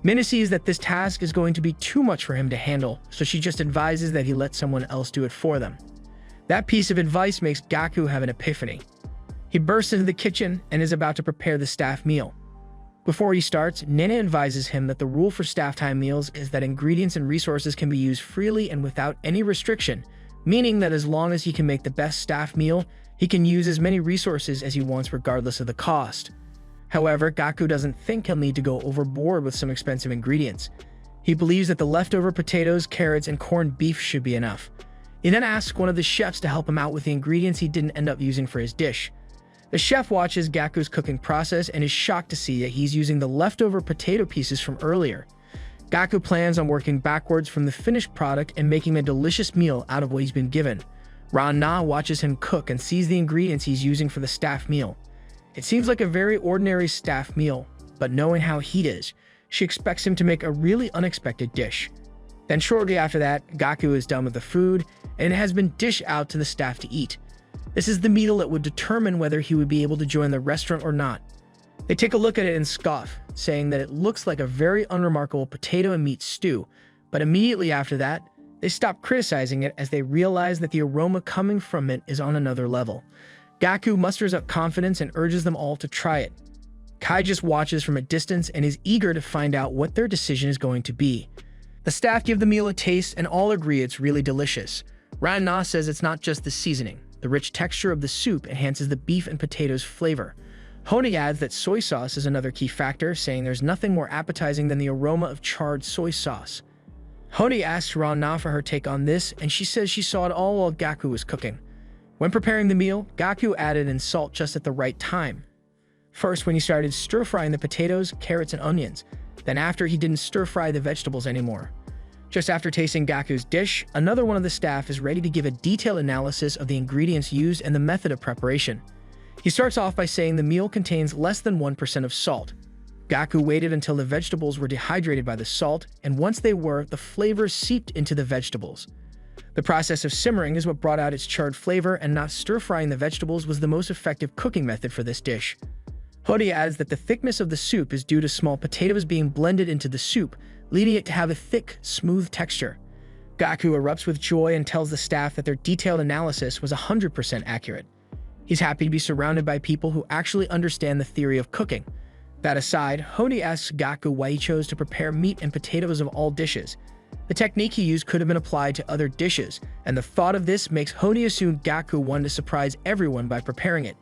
Mina sees that this task is going to be too much for him to handle, so she just advises that he let someone else do it for them. That piece of advice makes Gaku have an epiphany. He bursts into the kitchen and is about to prepare the staff meal. Before he starts, Nina advises him that the rule for staff time meals is that ingredients and resources can be used freely and without any restriction, meaning that as long as he can make the best staff meal, he can use as many resources as he wants regardless of the cost. However, Gaku doesn't think he'll need to go overboard with some expensive ingredients. He believes that the leftover potatoes, carrots, and corned beef should be enough. He then asks one of the chefs to help him out with the ingredients he didn't end up using for his dish. The chef watches Gaku's cooking process and is shocked to see that he's using the leftover potato pieces from earlier. Gaku plans on working backwards from the finished product and making a delicious meal out of what he's been given. Ran-na watches him cook and sees the ingredients he's using for the staff meal. It seems like a very ordinary staff meal, but knowing how he is, she expects him to make a really unexpected dish. Then shortly after that, Gaku is done with the food and it has been dished out to the staff to eat. This is the meal that would determine whether he would be able to join the restaurant or not. They take a look at it and scoff, saying that it looks like a very unremarkable potato and meat stew, but immediately after that, they stop criticizing it as they realize that the aroma coming from it is on another level. Gaku musters up confidence and urges them all to try it. Kai just watches from a distance and is eager to find out what their decision is going to be. The staff give the meal a taste and all agree it's really delicious. Ran-na says it's not just the seasoning. The rich texture of the soup enhances the beef and potatoes flavor. Honi adds that soy sauce is another key factor, saying there's nothing more appetizing than the aroma of charred soy sauce. Honi asks Ran-na for her take on this, and she says she saw it all while Gaku was cooking. When preparing the meal, Gaku added in salt just at the right time. First, when he started stir-frying the potatoes, carrots, and onions. Then after, he didn't stir-fry the vegetables anymore. Just after tasting Gaku's dish, another one of the staff is ready to give a detailed analysis of the ingredients used and the method of preparation. He starts off by saying the meal contains less than 1% of salt. Gaku waited until the vegetables were dehydrated by the salt, and once they were, the flavor seeped into the vegetables. The process of simmering is what brought out its charred flavor, and not stir-frying the vegetables was the most effective cooking method for this dish. Hodi adds that the thickness of the soup is due to small potatoes being blended into the soup, leading it to have a thick, smooth texture. Gaku erupts with joy and tells the staff that their detailed analysis was 100% accurate. He's happy to be surrounded by people who actually understand the theory of cooking. That aside, Hodi asks Gaku why he chose to prepare meat and potatoes of all dishes. The technique he used could have been applied to other dishes, and the thought of this makes Hodi assume Gaku wanted to surprise everyone by preparing it.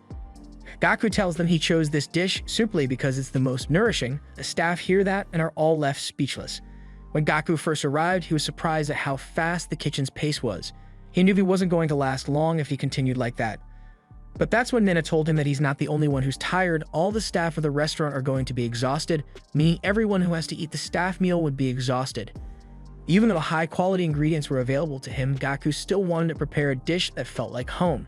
Gaku tells them he chose this dish simply because it's the most nourishing. The staff hear that and are all left speechless. When Gaku first arrived, he was surprised at how fast the kitchen's pace was. He knew he wasn't going to last long if he continued like that. But that's when Nina told him that he's not the only one who's tired. All the staff of the restaurant are going to be exhausted, meaning everyone who has to eat the staff meal would be exhausted. Even though high-quality ingredients were available to him, Gaku still wanted to prepare a dish that felt like home.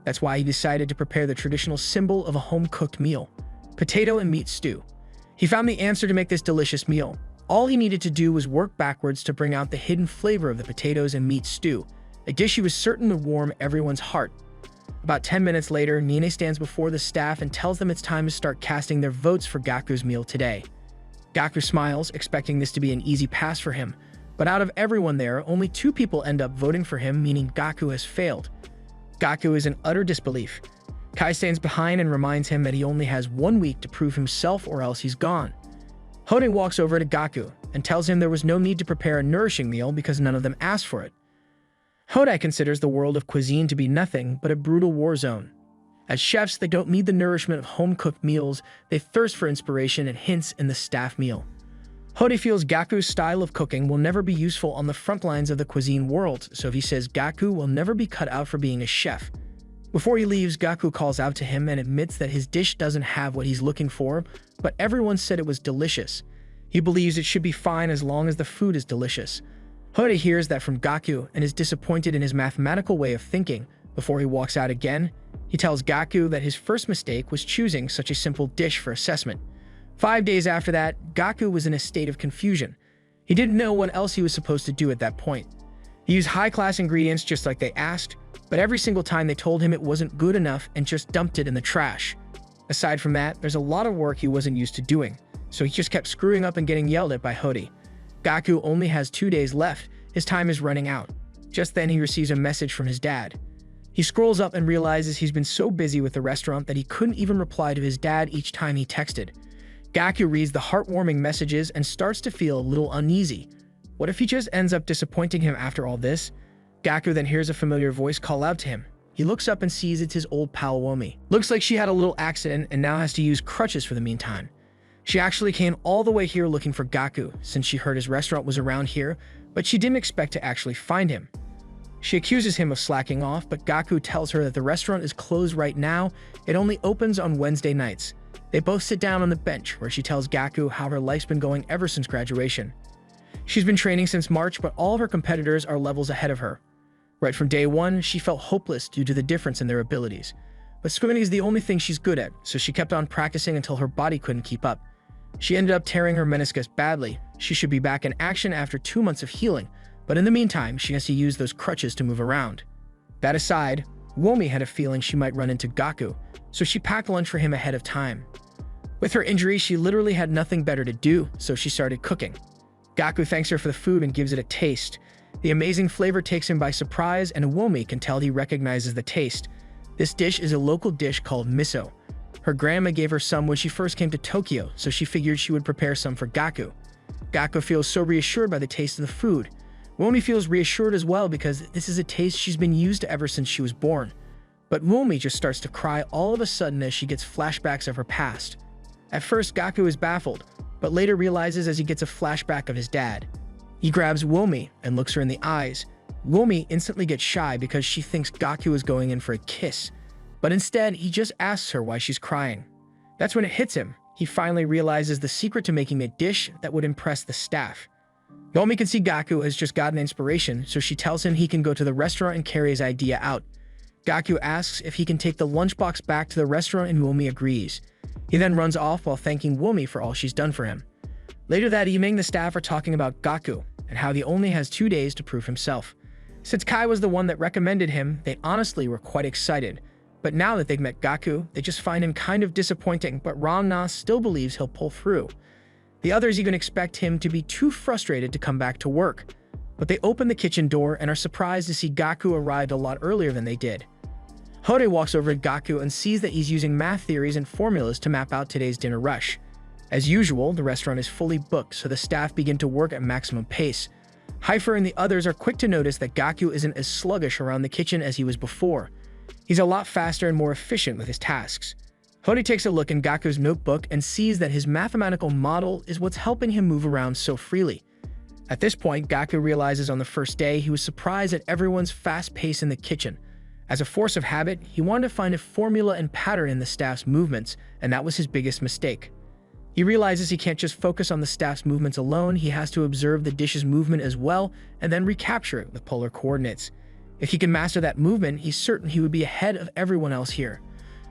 That's why he decided to prepare the traditional symbol of a home-cooked meal, potato and meat stew. He found the answer to make this delicious meal. All he needed to do was work backwards to bring out the hidden flavor of the potatoes and meat stew, a dish he was certain to warm everyone's heart. About 10 minutes later, Nina stands before the staff and tells them it's time to start casting their votes for Gaku's meal today. Gaku smiles, expecting this to be an easy pass for him, but out of everyone there, only 2 people end up voting for him, meaning Gaku has failed. Gaku is in utter disbelief. Kai stands behind and reminds him that he only has 1 week to prove himself or else he's gone. Hodi walks over to Gaku and tells him there was no need to prepare a nourishing meal because none of them asked for it. Hodi considers the world of cuisine to be nothing but a brutal war zone. As chefs, they don't need the nourishment of home-cooked meals, they thirst for inspiration and hints in the staff meal. Hody feels Gaku's style of cooking will never be useful on the front lines of the cuisine world, so he says Gaku will never be cut out for being a chef. Before he leaves, Gaku calls out to him and admits that his dish doesn't have what he's looking for, but everyone said it was delicious. He believes it should be fine as long as the food is delicious. Hody hears that from Gaku and is disappointed in his mathematical way of thinking. Before he walks out again, he tells Gaku that his first mistake was choosing such a simple dish for assessment. 5 days after that, Gaku was in a state of confusion. He didn't know what else he was supposed to do at that point. He used high-class ingredients just like they asked, but every single time they told him it wasn't good enough and just dumped it in the trash. Aside from that, there's a lot of work he wasn't used to doing, so he just kept screwing up and getting yelled at by Hody. Gaku only has 2 days left. His time is running out. Just then he receives a message from his dad. He scrolls up and realizes he's been so busy with the restaurant that he couldn't even reply to his dad each time he texted. Gaku reads the heartwarming messages and starts to feel a little uneasy. What if he just ends up disappointing him after all this? Gaku then hears a familiar voice call out to him. He looks up and sees it's his old pal Womi. Looks like she had a little accident and now has to use crutches for the meantime. She actually came all the way here looking for Gaku since she heard his restaurant was around here, but she didn't expect to actually find him. She accuses him of slacking off, but Gaku tells her that the restaurant is closed right now. It only opens on Wednesday nights. They both sit down on the bench where she tells Gaku how her life's been going ever since graduation. She's been training since March, but all of her competitors are levels ahead of her. Right from day one, she felt hopeless due to the difference in their abilities. But swimming is the only thing she's good at, so she kept on practicing until her body couldn't keep up. She ended up tearing her meniscus badly. She should be back in action after 2 months of healing, but in the meantime, she has to use those crutches to move around. That aside, Womi had a feeling she might run into Gaku, so she packed lunch for him ahead of time. With her injury, she literally had nothing better to do, so she started cooking. Gaku thanks her for the food and gives it a taste. The amazing flavor takes him by surprise, and Womi can tell he recognizes the taste. This dish is a local dish called miso. Her grandma gave her some when she first came to Tokyo, so she figured she would prepare some for Gaku. Gaku feels so reassured by the taste of the food. Womi feels reassured as well because this is a taste she's been used to ever since she was born. But Womi just starts to cry all of a sudden as she gets flashbacks of her past. At first, Gaku is baffled, but later realizes as he gets a flashback of his dad. He grabs Womi and looks her in the eyes. Womi instantly gets shy because she thinks Gaku is going in for a kiss. But instead, he just asks her why she's crying. That's when it hits him. He finally realizes the secret to making a dish that would impress the staff. Womi can see Gaku has just gotten inspiration, so she tells him he can go to the restaurant and carry his idea out. Gaku asks if he can take the lunchbox back to the restaurant and Womi agrees. He then runs off while thanking Womi for all she's done for him. Later that evening, the staff are talking about Gaku and how he only has 2 days to prove himself. Since Kai was the one that recommended him, they honestly were quite excited. But now that they've met Gaku, they just find him kind of disappointing, but Ramna still believes he'll pull through. The others even expect him to be too frustrated to come back to work. But they open the kitchen door and are surprised to see Gaku arrived a lot earlier than they did. Hode walks over to Gaku and sees that he's using math theories and formulas to map out today's dinner rush. As usual, the restaurant is fully booked, so the staff begin to work at maximum pace. Heifer and the others are quick to notice that Gaku isn't as sluggish around the kitchen as he was before. He's a lot faster and more efficient with his tasks. Hody takes a look in Gaku's notebook and sees that his mathematical model is what's helping him move around so freely. At this point, Gaku realizes on the first day he was surprised at everyone's fast pace in the kitchen. As a force of habit, he wanted to find a formula and pattern in the staff's movements, and that was his biggest mistake. He realizes he can't just focus on the staff's movements alone, he has to observe the dish's movement as well and then recapture it with polar coordinates. If he can master that movement, he's certain he would be ahead of everyone else here.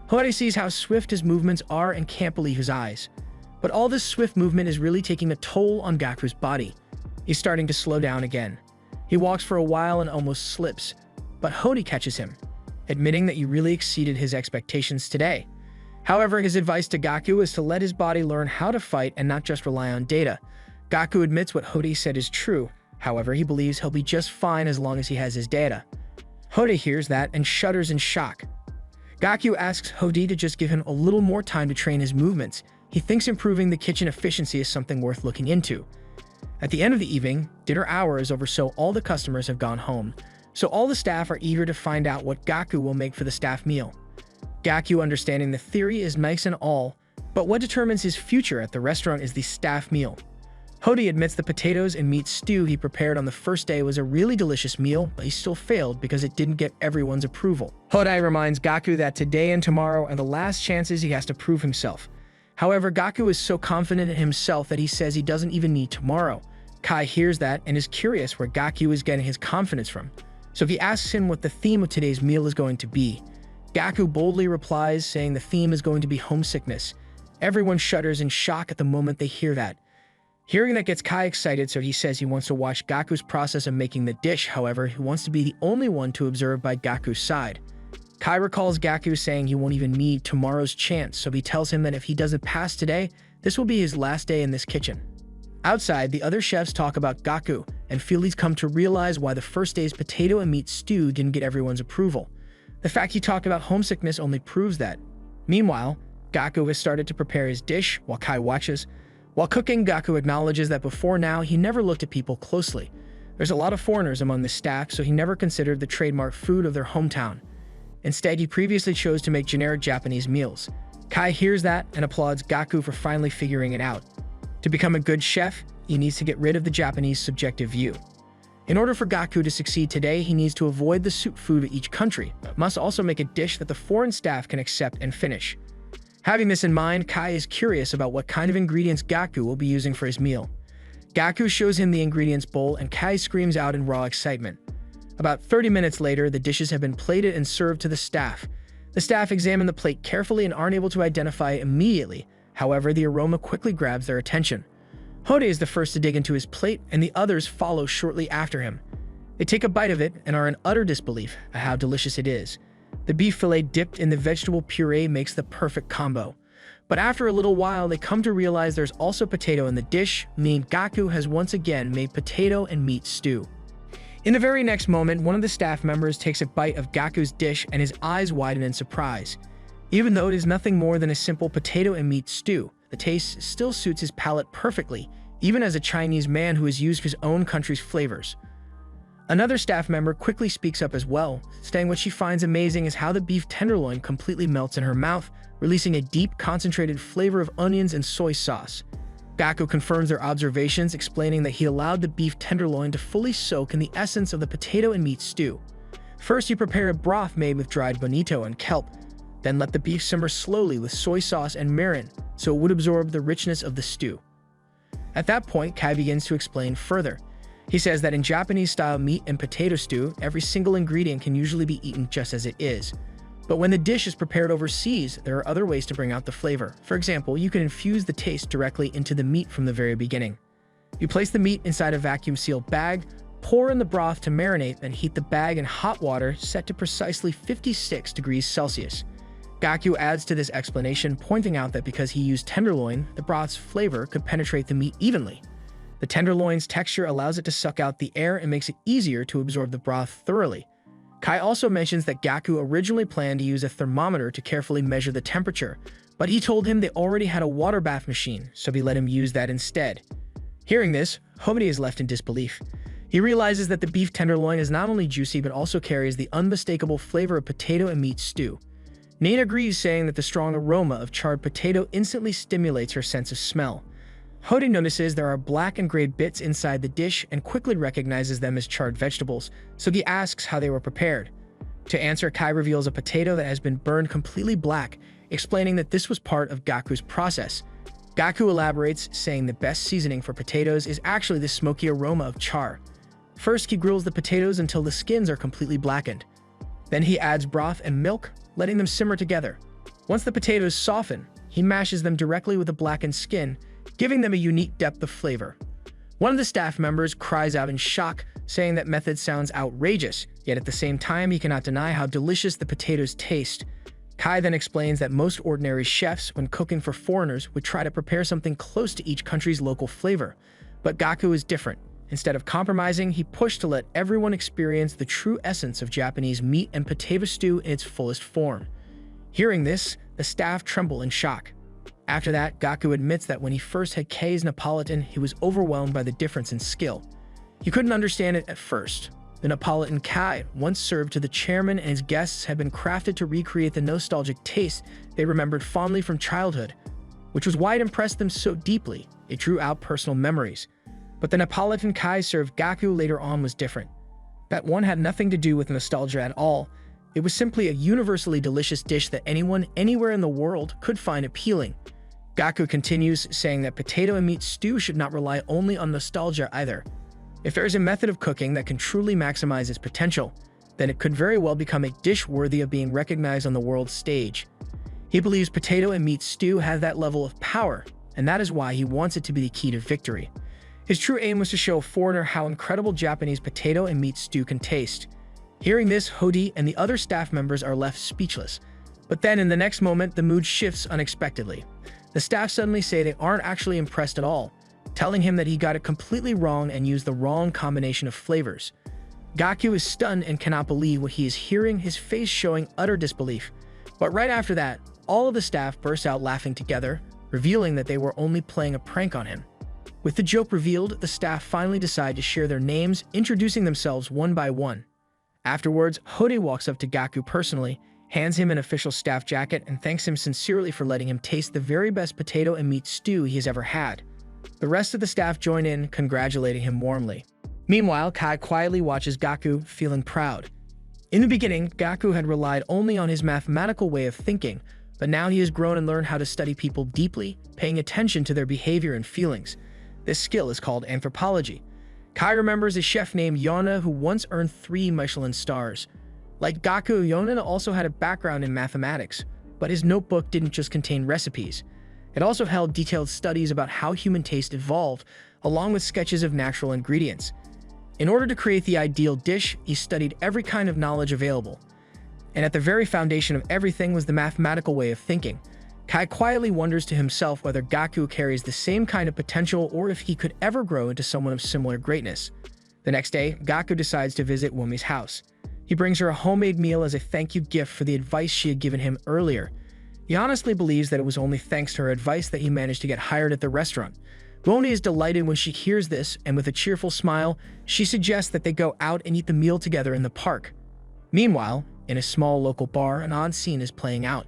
Hode sees how swift his movements are and can't believe his eyes. But all this swift movement is really taking a toll on Gaku's body. He's starting to slow down again. He walks for a while and almost slips, but Hody catches him, admitting that he really exceeded his expectations today. However, his advice to Gaku is to let his body learn how to fight and not just rely on data. Gaku admits what Hody said is true. However, he believes he'll be just fine as long as he has his data. Hody hears that and shudders in shock. Gaku asks Hody to just give him a little more time to train his movements. He thinks improving the kitchen efficiency is something worth looking into. At the end of the evening, dinner hour is over, so all the customers have gone home. So all the staff are eager to find out what Gaku will make for the staff meal. Gaku, understanding the theory, is nice and all, but what determines his future at the restaurant is the staff meal. Hody admits the potatoes and meat stew he prepared on the first day was a really delicious meal, but he still failed because it didn't get everyone's approval. Hody reminds Gaku that today and tomorrow are the last chances he has to prove himself. However, Gaku is so confident in himself that he says he doesn't even need tomorrow. Kai hears that and is curious where Gaku is getting his confidence from. So he asks him what the theme of today's meal is going to be. Gaku boldly replies, saying the theme is going to be homesickness. Everyone shudders in shock at the moment they hear that. Hearing that gets Kai excited, so he says he wants to watch Gaku's process of making the dish. However, he wants to be the only one to observe by Gaku's side. Kai recalls Gaku saying he won't even need tomorrow's chance, so he tells him that if he doesn't pass today, this will be his last day in this kitchen. Outside, the other chefs talk about Gaku, and feel he's come to realize why the first day's potato and meat stew didn't get everyone's approval. The fact he talked about homesickness only proves that. Meanwhile, Gaku has started to prepare his dish while Kai watches. While cooking, Gaku acknowledges that before now he never looked at people closely. There's a lot of foreigners among the staff, so he never considered the trademark food of their hometown. Instead, he previously chose to make generic Japanese meals. Kai hears that and applauds Gaku for finally figuring it out. To become a good chef, he needs to get rid of the Japanese subjective view. In order for Gaku to succeed today, he needs to avoid the soup food of each country, but must also make a dish that the foreign staff can accept and finish. Having this in mind, Kai is curious about what kind of ingredients Gaku will be using for his meal. Gaku shows him the ingredients bowl and Kai screams out in raw excitement. About 30 minutes later, the dishes have been plated and served to the staff. The staff examine the plate carefully and aren't able to identify it immediately. However, the aroma quickly grabs their attention. Hody is the first to dig into his plate, and the others follow shortly after him. They take a bite of it and are in utter disbelief at how delicious it is. The beef fillet dipped in the vegetable puree makes the perfect combo. But after a little while, they come to realize there's also potato in the dish, meaning Gaku has once again made potato and meat stew. In the very next moment, one of the staff members takes a bite of Gaku's dish and his eyes widen in surprise. Even though it is nothing more than a simple potato and meat stew, the taste still suits his palate perfectly, even as a Chinese man who has used his own country's flavors. Another staff member quickly speaks up as well, saying what she finds amazing is how the beef tenderloin completely melts in her mouth, releasing a deep, concentrated flavor of onions and soy sauce. Gaku confirms their observations, explaining that he allowed the beef tenderloin to fully soak in the essence of the potato and meat stew. First, he prepared a broth made with dried bonito and kelp, then let the beef simmer slowly with soy sauce and mirin, so it would absorb the richness of the stew. At that point, Kai begins to explain further. He says that in Japanese-style meat and potato stew, every single ingredient can usually be eaten just as it is. But when the dish is prepared overseas, there are other ways to bring out the flavor. For example, you can infuse the taste directly into the meat from the very beginning. You place the meat inside a vacuum-sealed bag, pour in the broth to marinate, then heat the bag in hot water set to precisely 56 degrees Celsius. Gaku adds to this explanation, pointing out that because he used tenderloin, the broth's flavor could penetrate the meat evenly. The tenderloin's texture allows it to suck out the air and makes it easier to absorb the broth thoroughly. Kai also mentions that Gaku originally planned to use a thermometer to carefully measure the temperature, but he told him they already had a water bath machine, so he let him use that instead. Hearing this, Hody is left in disbelief. He realizes that the beef tenderloin is not only juicy but also carries the unmistakable flavor of potato and meat stew. Nate agrees, saying that the strong aroma of charred potato instantly stimulates her sense of smell. Hody notices there are black and gray bits inside the dish and quickly recognizes them as charred vegetables, so he asks how they were prepared. To answer, Kai reveals a potato that has been burned completely black, explaining that this was part of Gaku's process. Gaku elaborates, saying the best seasoning for potatoes is actually the smoky aroma of char. First, he grills the potatoes until the skins are completely blackened. Then he adds broth and milk, letting them simmer together. Once the potatoes soften, he mashes them directly with the blackened skin, giving them a unique depth of flavor. One of the staff members cries out in shock, saying that method sounds outrageous, yet at the same time he cannot deny how delicious the potatoes taste. Kai then explains that most ordinary chefs, when cooking for foreigners, would try to prepare something close to each country's local flavor. But Gaku is different. Instead of compromising, he pushed to let everyone experience the true essence of Japanese meat and potato stew in its fullest form. Hearing this, the staff tremble in shock. After that, Gaku admits that when he first had Kei's Napolitan, he was overwhelmed by the difference in skill. He couldn't understand it at first. The Napolitan Kai, once served to the chairman and his guests, had been crafted to recreate the nostalgic taste they remembered fondly from childhood. which was why it impressed them so deeply. It drew out personal memories. But the Neapolitan Kai served Gaku later on was different. That one had nothing to do with nostalgia at all. It was simply a universally delicious dish that anyone, anywhere in the world could find appealing. Gaku continues, saying that potato and meat stew should not rely only on nostalgia either. If there is a method of cooking that can truly maximize its potential, then it could very well become a dish worthy of being recognized on the world stage. He believes potato and meat stew have that level of power, and that is why he wants it to be the key to victory. His true aim was to show a foreigner how incredible Japanese potato and meat stew can taste. Hearing this, Hody and the other staff members are left speechless. But then in the next moment, the mood shifts unexpectedly. The staff suddenly say they aren't actually impressed at all, telling him that he got it completely wrong and used the wrong combination of flavors. Gaku is stunned and cannot believe what he is hearing, his face showing utter disbelief. But right after that, all of the staff burst out laughing together, revealing that they were only playing a prank on him. With the joke revealed, the staff finally decide to share their names, introducing themselves one by one. Afterwards, Hody walks up to Gaku personally, hands him an official staff jacket, and thanks him sincerely for letting him taste the very best potato and meat stew he has ever had. The rest of the staff join in, congratulating him warmly. Meanwhile, Kai quietly watches Gaku, feeling proud. In the beginning, Gaku had relied only on his mathematical way of thinking, but now he has grown and learned how to study people deeply, paying attention to their behavior and feelings. This skill is called anthropology. Kai remembers a chef named Yona who once earned 3 Michelin stars. Like Gaku, Yona also had a background in mathematics, but his notebook didn't just contain recipes. It also held detailed studies about how human taste evolved, along with sketches of natural ingredients. In order to create the ideal dish, he studied every kind of knowledge available. And at the very foundation of everything was the mathematical way of thinking. Kai quietly wonders to himself whether Gaku carries the same kind of potential or if he could ever grow into someone of similar greatness. The next day, Gaku decides to visit Womi's house. He brings her a homemade meal as a thank you gift for the advice she had given him earlier. He honestly believes that it was only thanks to her advice that he managed to get hired at the restaurant. Womi is delighted when she hears this, and with a cheerful smile, she suggests that they go out and eat the meal together in the park. Meanwhile, in a small local bar, an odd scene is playing out.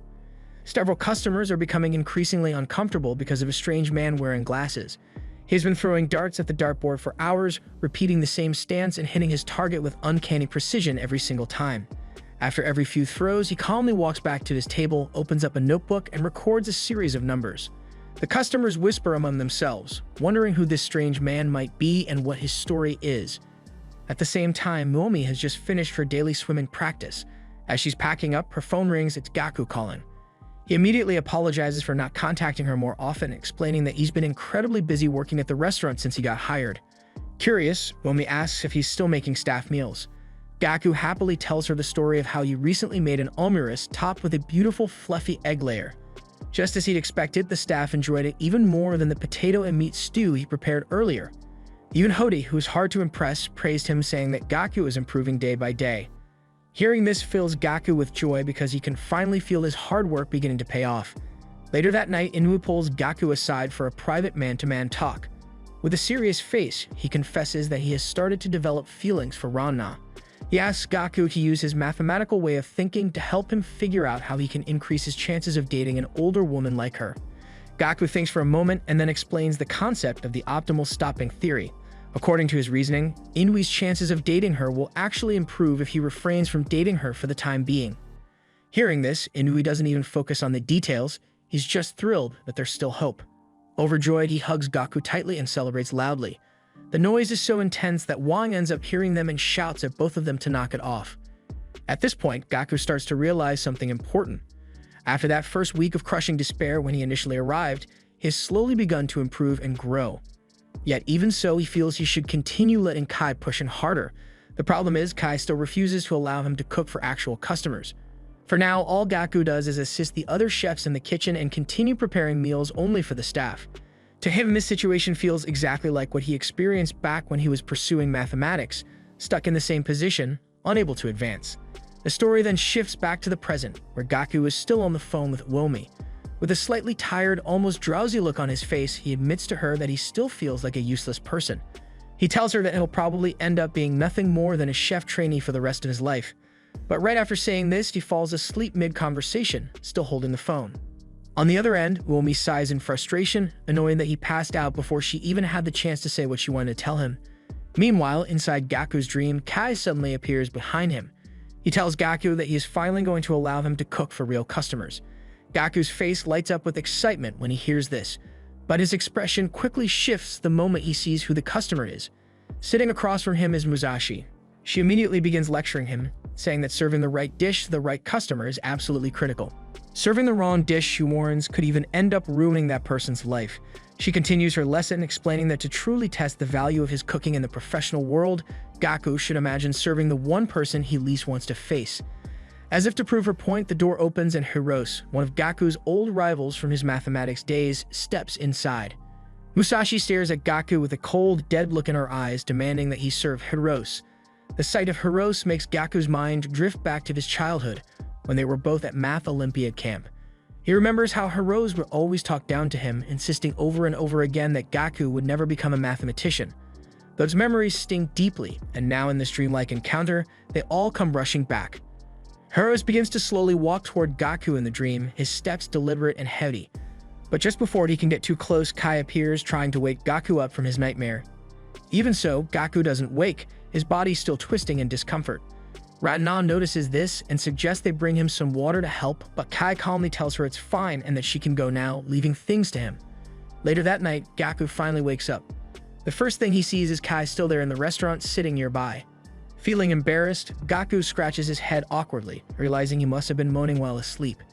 Several customers are becoming increasingly uncomfortable because of a strange man wearing glasses. He's been throwing darts at the dartboard for hours, repeating the same stance and hitting his target with uncanny precision every single time. After every few throws, he calmly walks back to his table, opens up a notebook, and records a series of numbers. The customers whisper among themselves, wondering who this strange man might be and what his story is. At the same time, Momi has just finished her daily swimming practice. As she's packing up, her phone rings. It's Gaku calling. He immediately apologizes for not contacting her more often, explaining that he's been incredibly busy working at the restaurant since he got hired. Curious, Momi asks if he's still making staff meals. Gaku happily tells her the story of how he recently made an omuris topped with a beautiful fluffy egg layer. Just as he'd expected, the staff enjoyed it even more than the potato and meat stew he prepared earlier. Even Hody, who is hard to impress, praised him, saying that Gaku is improving day by day. Hearing this fills Gaku with joy because he can finally feel his hard work beginning to pay off. Later that night, Inoue pulls Gaku aside for a private man-to-man talk. With a serious face, he confesses that he has started to develop feelings for Ranna. He asks Gaku to use his mathematical way of thinking to help him figure out how he can increase his chances of dating an older woman like her. Gaku thinks for a moment and then explains the concept of the optimal stopping theory. According to his reasoning, Inoue's chances of dating her will actually improve if he refrains from dating her for the time being. Hearing this, Inoue doesn't even focus on the details, he's just thrilled that there's still hope. Overjoyed, he hugs Gaku tightly and celebrates loudly. The noise is so intense that Wang ends up hearing them and shouts at both of them to knock it off. At this point, Gaku starts to realize something important. After that first week of crushing despair when he initially arrived, he has slowly begun to improve and grow. Yet even so, he feels he should continue letting Kai push him harder. The problem is, Kai still refuses to allow him to cook for actual customers. For now, all Gaku does is assist the other chefs in the kitchen and continue preparing meals only for the staff. To him, this situation feels exactly like what he experienced back when he was pursuing mathematics, stuck in the same position, unable to advance. The story then shifts back to the present, where Gaku is still on the phone with Womi. With a slightly tired, almost drowsy look on his face, he admits to her that he still feels like a useless person. He tells her that he'll probably end up being nothing more than a chef trainee for the rest of his life. But right after saying this, he falls asleep mid-conversation, still holding the phone. On the other end, Uomi sighs in frustration, annoying that he passed out before she even had the chance to say what she wanted to tell him. Meanwhile, inside Gaku's dream, Kai suddenly appears behind him. He tells Gaku that he is finally going to allow him to cook for real customers. Gaku's face lights up with excitement when he hears this, but his expression quickly shifts the moment he sees who the customer is. Sitting across from him is Musashi. She immediately begins lecturing him, saying that serving the right dish to the right customer is absolutely critical. Serving the wrong dish, she warns, could even end up ruining that person's life. She continues her lesson, explaining that to truly test the value of his cooking in the professional world, Gaku should imagine serving the one person he least wants to face. As if to prove her point, the door opens and Hirose, one of Gaku's old rivals from his mathematics days, steps inside. Musashi stares at Gaku with a cold, dead look in her eyes, demanding that he serve Hirose. The sight of Hirose makes Gaku's mind drift back to his childhood, when they were both at Math Olympiad camp. He remembers how Hirose would always talk down to him, insisting over and over again that Gaku would never become a mathematician. Those memories sting deeply, and now in this dreamlike encounter, they all come rushing back. Hirose begins to slowly walk toward Gaku in the dream, his steps deliberate and heavy. But just before he can get too close, Kai appears, trying to wake Gaku up from his nightmare. Even so, Gaku doesn't wake, his body still twisting in discomfort. Ratanon notices this and suggests they bring him some water to help, but Kai calmly tells her it's fine and that she can go now, leaving things to him. Later that night, Gaku finally wakes up. The first thing he sees is Kai still there in the restaurant, sitting nearby. Feeling embarrassed, Gaku scratches his head awkwardly, realizing he must have been moaning while asleep.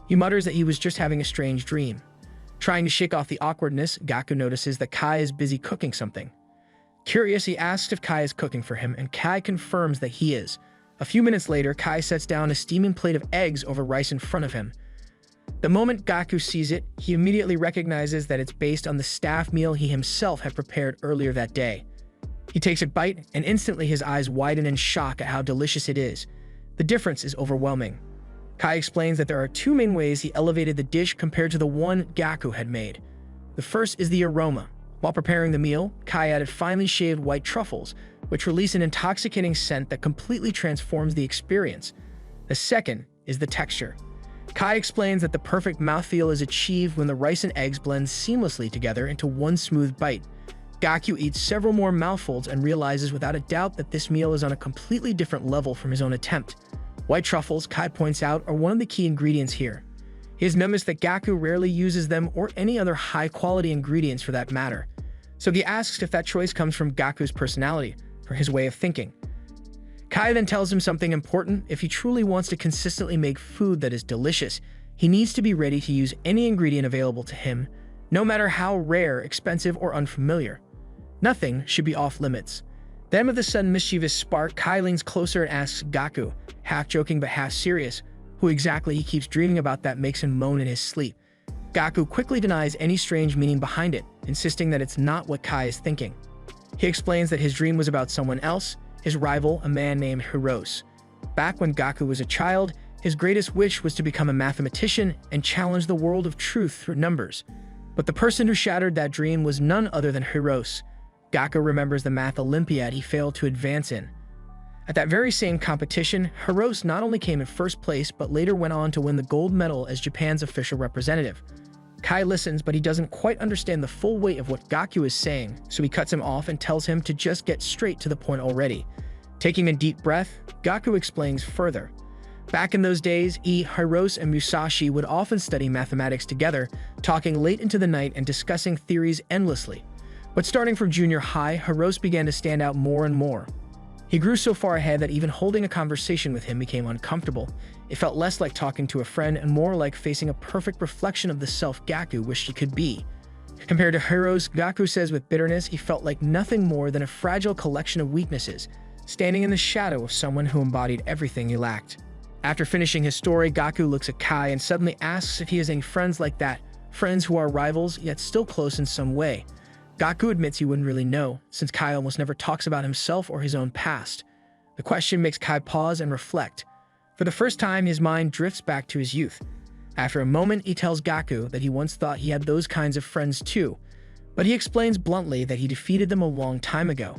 He mutters that he was just having a strange dream. Trying to shake off the awkwardness, Gaku notices that Kai is busy cooking something. Curious, he asks if Kai is cooking for him, and Kai confirms that he is. A few minutes later, Kai sets down a steaming plate of eggs over rice in front of him. The moment Gaku sees it, he immediately recognizes that it's based on the staff meal he himself had prepared earlier that day. He takes a bite, and instantly his eyes widen in shock at how delicious it is. The difference is overwhelming. Kai explains that there are two main ways he elevated the dish compared to the one Gaku had made. The first is the aroma. While preparing the meal, Kai added finely shaved white truffles, which release an intoxicating scent that completely transforms the experience. The second is the texture. Kai explains that the perfect mouthfeel is achieved when the rice and eggs blend seamlessly together into one smooth bite. Gaku eats several more mouthfuls and realizes without a doubt that this meal is on a completely different level from his own attempt. White truffles, Kai points out, are one of the key ingredients here. He has noticed that Gaku rarely uses them or any other high-quality ingredients for that matter. So he asks if that choice comes from Gaku's personality, or his way of thinking. Kai then tells him something important. If he truly wants to consistently make food that is delicious, he needs to be ready to use any ingredient available to him, no matter how rare, expensive, or unfamiliar. Nothing should be off-limits. Then with a sudden mischievous spark, Kai leans closer and asks Gaku, half joking but half serious, who exactly he keeps dreaming about that makes him moan in his sleep. Gaku quickly denies any strange meaning behind it, insisting that it's not what Kai is thinking. He explains that his dream was about someone else, his rival, a man named Hirose. Back when Gaku was a child, his greatest wish was to become a mathematician and challenge the world of truth through numbers. But the person who shattered that dream was none other than Hirose. Gaku remembers the Math Olympiad he failed to advance in. At that very same competition, Hirose not only came in first place, but later went on to win the gold medal as Japan's official representative. Kai listens, but he doesn't quite understand the full weight of what Gaku is saying, so he cuts him off and tells him to just get straight to the point already. Taking a deep breath, Gaku explains further. Back in those days, Hirose and Musashi would often study mathematics together, talking late into the night and discussing theories endlessly. But starting from junior high, Hirose began to stand out more and more. He grew so far ahead that even holding a conversation with him became uncomfortable. It felt less like talking to a friend and more like facing a perfect reflection of the self Gaku wished he could be. Compared to Hirose, Gaku says with bitterness he felt like nothing more than a fragile collection of weaknesses, standing in the shadow of someone who embodied everything he lacked. After finishing his story, Gaku looks at Kai and suddenly asks if he has any friends like that, friends who are rivals yet still close in some way. Gaku admits he wouldn't really know, since Kai almost never talks about himself or his own past. The question makes Kai pause and reflect. For the first time, his mind drifts back to his youth. After a moment, he tells Gaku that he once thought he had those kinds of friends too, but he explains bluntly that he defeated them a long time ago,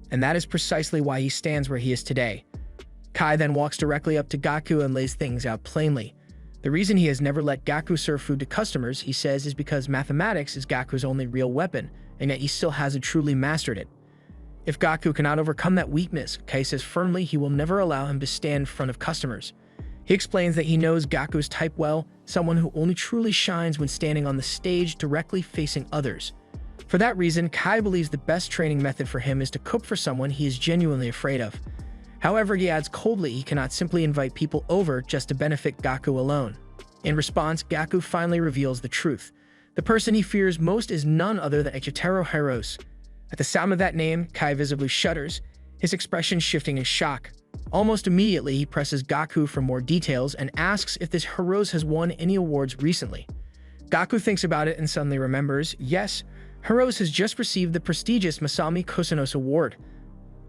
and that is precisely why he stands where he is today. Kai then walks directly up to Gaku and lays things out plainly. The reason he has never let Gaku serve food to customers, he says, is because mathematics is Gaku's only real weapon, and yet he still hasn't truly mastered it. If Gaku cannot overcome that weakness, Kai says firmly he will never allow him to stand in front of customers. He explains that he knows Gaku's type well, someone who only truly shines when standing on the stage directly facing others. For that reason, Kai believes the best training method for him is to cook for someone he is genuinely afraid of. However, he adds coldly he cannot simply invite people over just to benefit Gaku alone. In response, Gaku finally reveals the truth. The person he fears most is none other than Echitaro Hirose. At the sound of that name, Kai visibly shudders, his expression shifting in shock. Almost immediately, he presses Gaku for more details and asks if this Hirose has won any awards recently. Gaku thinks about it and suddenly remembers, yes, Hirose has just received the prestigious Masami Kusanos Award.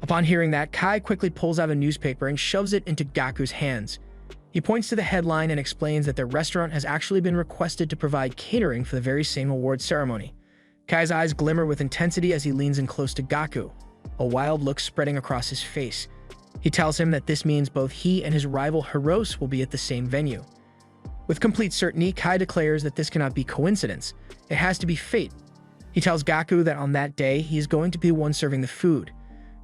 Upon hearing that, Kai quickly pulls out a newspaper and shoves it into Gaku's hands. He points to the headline and explains that their restaurant has actually been requested to provide catering for the very same award ceremony. Kai's eyes glimmer with intensity as he leans in close to Gaku, a wild look spreading across his face. He tells him that this means both he and his rival Hirose will be at the same venue. With complete certainty, Kai declares that this cannot be coincidence. It has to be fate. He tells Gaku that on that day, he is going to be the one serving the food.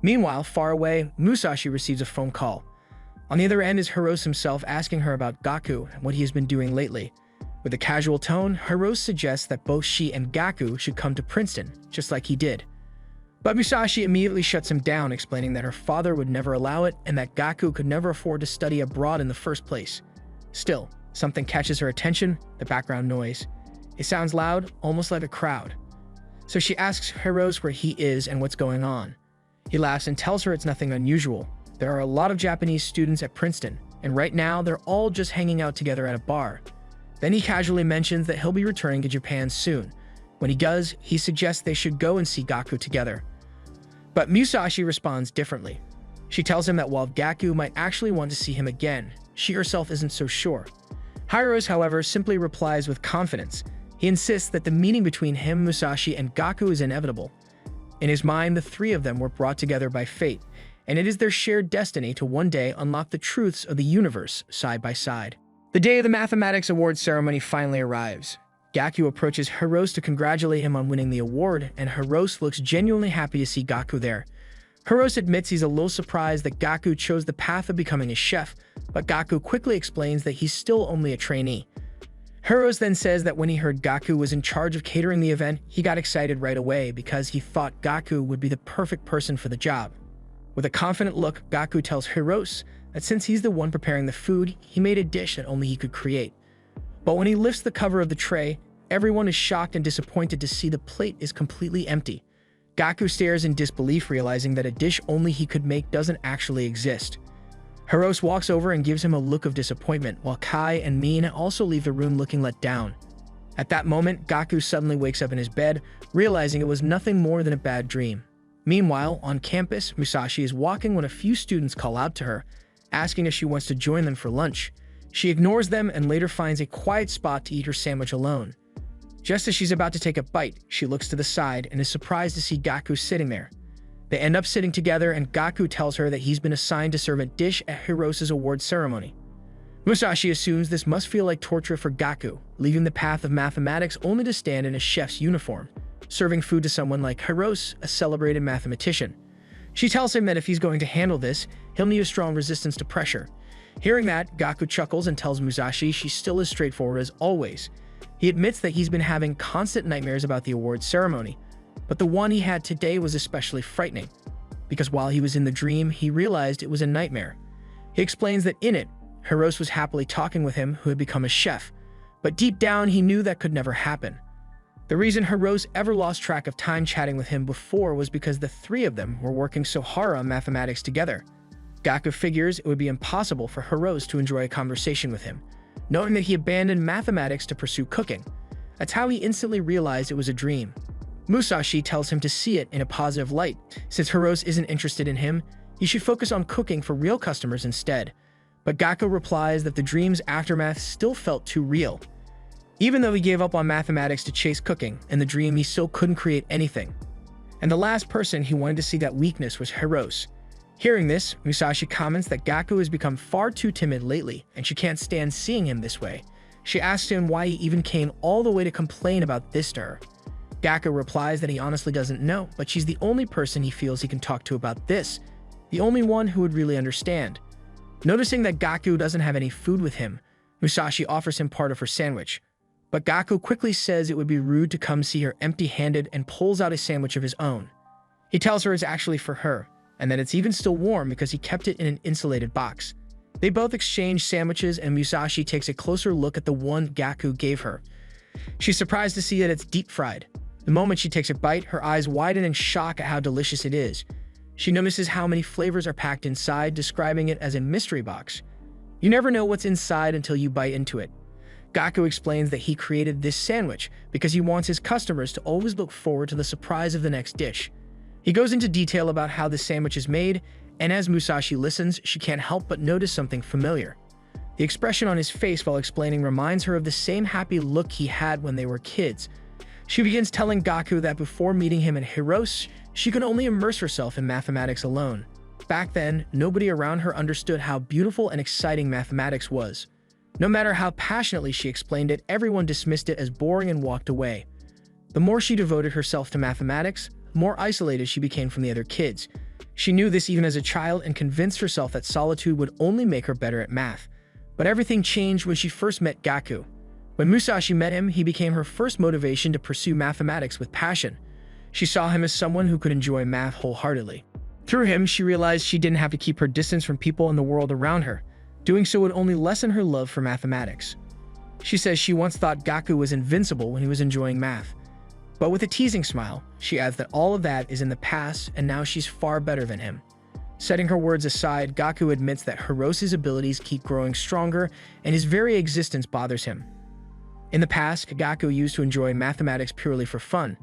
Meanwhile, far away, Musashi receives a phone call. On the other end is Hirose himself asking her about Gaku and what he has been doing lately. With a casual tone, Hirose suggests that both she and Gaku should come to Princeton, just like he did. But Musashi immediately shuts him down, explaining that her father would never allow it and that Gaku could never afford to study abroad in the first place. Still, something catches her attention, the background noise. It sounds loud, almost like a crowd. So she asks Hirose where he is and what's going on. He laughs and tells her it's nothing unusual. There are a lot of Japanese students at Princeton, and right now they're all just hanging out together at a bar. Then he casually mentions that he'll be returning to Japan soon. When he does, he suggests they should go and see Gaku together. But Musashi responds differently. She tells him that while Gaku might actually want to see him again, she herself isn't so sure. Hirose, however, simply replies with confidence. He insists that the meeting between him, Musashi, and Gaku is inevitable. In his mind, the three of them were brought together by fate, and it is their shared destiny to one day unlock the truths of the universe side by side. The day of the Mathematics Awards ceremony finally arrives. Gaku approaches Hirose to congratulate him on winning the award, and Hirose looks genuinely happy to see Gaku there. Hirose admits he's a little surprised that Gaku chose the path of becoming a chef, but Gaku quickly explains that he's still only a trainee. Hirose then says that when he heard Gaku was in charge of catering the event, he got excited right away because he thought Gaku would be the perfect person for the job. With a confident look, Gaku tells Hirose that since he's the one preparing the food, he made a dish that only he could create. But when he lifts the cover of the tray, everyone is shocked and disappointed to see the plate is completely empty. Gaku stares in disbelief, realizing that a dish only he could make doesn't actually exist. Hirose walks over and gives him a look of disappointment, while Kai and Min also leave the room looking let down. At that moment, Gaku suddenly wakes up in his bed, realizing it was nothing more than a bad dream. Meanwhile, on campus, Musashi is walking when a few students call out to her, asking if she wants to join them for lunch. She ignores them and later finds a quiet spot to eat her sandwich alone. Just as she's about to take a bite, she looks to the side and is surprised to see Gaku sitting there. They end up sitting together and Gaku tells her that he's been assigned to serve a dish at Hirose's award ceremony. Musashi assumes this must feel like torture for Gaku, leaving the path of mathematics only to stand in a chef's uniform, serving food to someone like Hirose, a celebrated mathematician. She tells him that if he's going to handle this, he'll need a strong resistance to pressure. Hearing that, Gaku chuckles and tells Musashi she's still as straightforward as always. He admits that he's been having constant nightmares about the awards ceremony, but the one he had today was especially frightening, because while he was in the dream, he realized it was a nightmare. He explains that in it, Hirose was happily talking with him who had become a chef, but deep down he knew that could never happen. The reason Hirose ever lost track of time chatting with him before was because the three of them were working so hard on mathematics together. Gaku figures it would be impossible for Hirose to enjoy a conversation with him, knowing that he abandoned mathematics to pursue cooking. That's how he instantly realized it was a dream. Musashi tells him to see it in a positive light. Since Hirose isn't interested in him, he should focus on cooking for real customers instead. But Gaku replies that the dream's aftermath still felt too real. Even though he gave up on mathematics to chase cooking, in the dream he still couldn't create anything. And the last person he wanted to see that weakness was Hirose. Hearing this, Musashi comments that Gaku has become far too timid lately and she can't stand seeing him this way. She asks him why he even came all the way to complain about this to her. Gaku replies that he honestly doesn't know, but she's the only person he feels he can talk to about this, the only one who would really understand. Noticing that Gaku doesn't have any food with him, Musashi offers him part of her sandwich. But Gaku quickly says it would be rude to come see her empty-handed and pulls out a sandwich of his own. He tells her it's actually for her, and that it's even still warm because he kept it in an insulated box. They both exchange sandwiches, and Musashi takes a closer look at the one Gaku gave her. She's surprised to see that it's deep-fried. The moment she takes a bite, her eyes widen in shock at how delicious it is. She notices how many flavors are packed inside, describing it as a mystery box. You never know what's inside until you bite into it. Gaku explains that he created this sandwich because he wants his customers to always look forward to the surprise of the next dish. He goes into detail about how the sandwich is made, and as Musashi listens, she can't help but notice something familiar. The expression on his face while explaining reminds her of the same happy look he had when they were kids. She begins telling Gaku that before meeting him in Hirose, she could only immerse herself in mathematics alone. Back then, nobody around her understood how beautiful and exciting mathematics was. No matter how passionately she explained it, everyone dismissed it as boring and walked away. The more she devoted herself to mathematics, the more isolated she became from the other kids. She knew this even as a child and convinced herself that solitude would only make her better at math. But everything changed when she first met Gaku. When Musashi met him, he became her first motivation to pursue mathematics with passion. She saw him as someone who could enjoy math wholeheartedly. Through him, she realized she didn't have to keep her distance from people in the world around her. Doing so would only lessen her love for mathematics. She says she once thought Gaku was invincible when he was enjoying math. But with a teasing smile, she adds that all of that is in the past and now she's far better than him. Setting her words aside, Gaku admits that Hirose's abilities keep growing stronger and his very existence bothers him. In the past, Gaku used to enjoy mathematics purely for fun.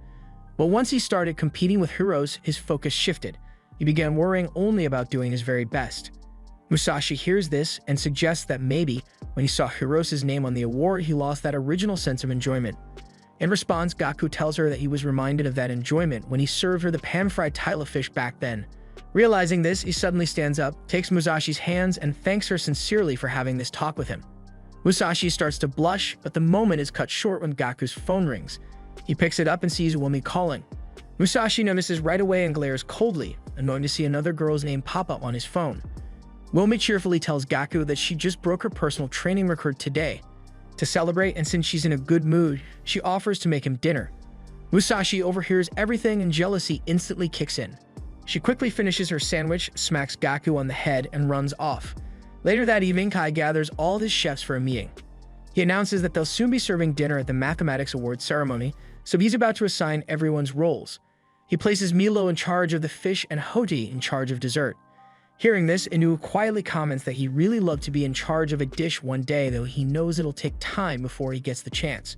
But once he started competing with Hirose, his focus shifted. He began worrying only about doing his very best. Musashi hears this and suggests that maybe, when he saw Hirose's name on the award, he lost that original sense of enjoyment. In response, Gaku tells her that he was reminded of that enjoyment when he served her the pan-fried tila fish back then. Realizing this, he suddenly stands up, takes Musashi's hands, and thanks her sincerely for having this talk with him. Musashi starts to blush, but the moment is cut short when Gaku's phone rings. He picks it up and sees Wumi calling. Musashi notices right away and glares coldly, annoyed to see another girl's name pop up on his phone. Wumi cheerfully tells Gaku that she just broke her personal training record today. To celebrate, and since she's in a good mood, she offers to make him dinner. Musashi overhears everything and jealousy instantly kicks in. She quickly finishes her sandwich, smacks Gaku on the head, and runs off. Later that evening, Kai gathers all his chefs for a meeting. He announces that they'll soon be serving dinner at the Mathematics Awards ceremony, so he's about to assign everyone's roles. He places Milo in charge of the fish and Hoti in charge of dessert. Hearing this, Inu quietly comments that he really loved to be in charge of a dish one day, though he knows it'll take time before he gets the chance.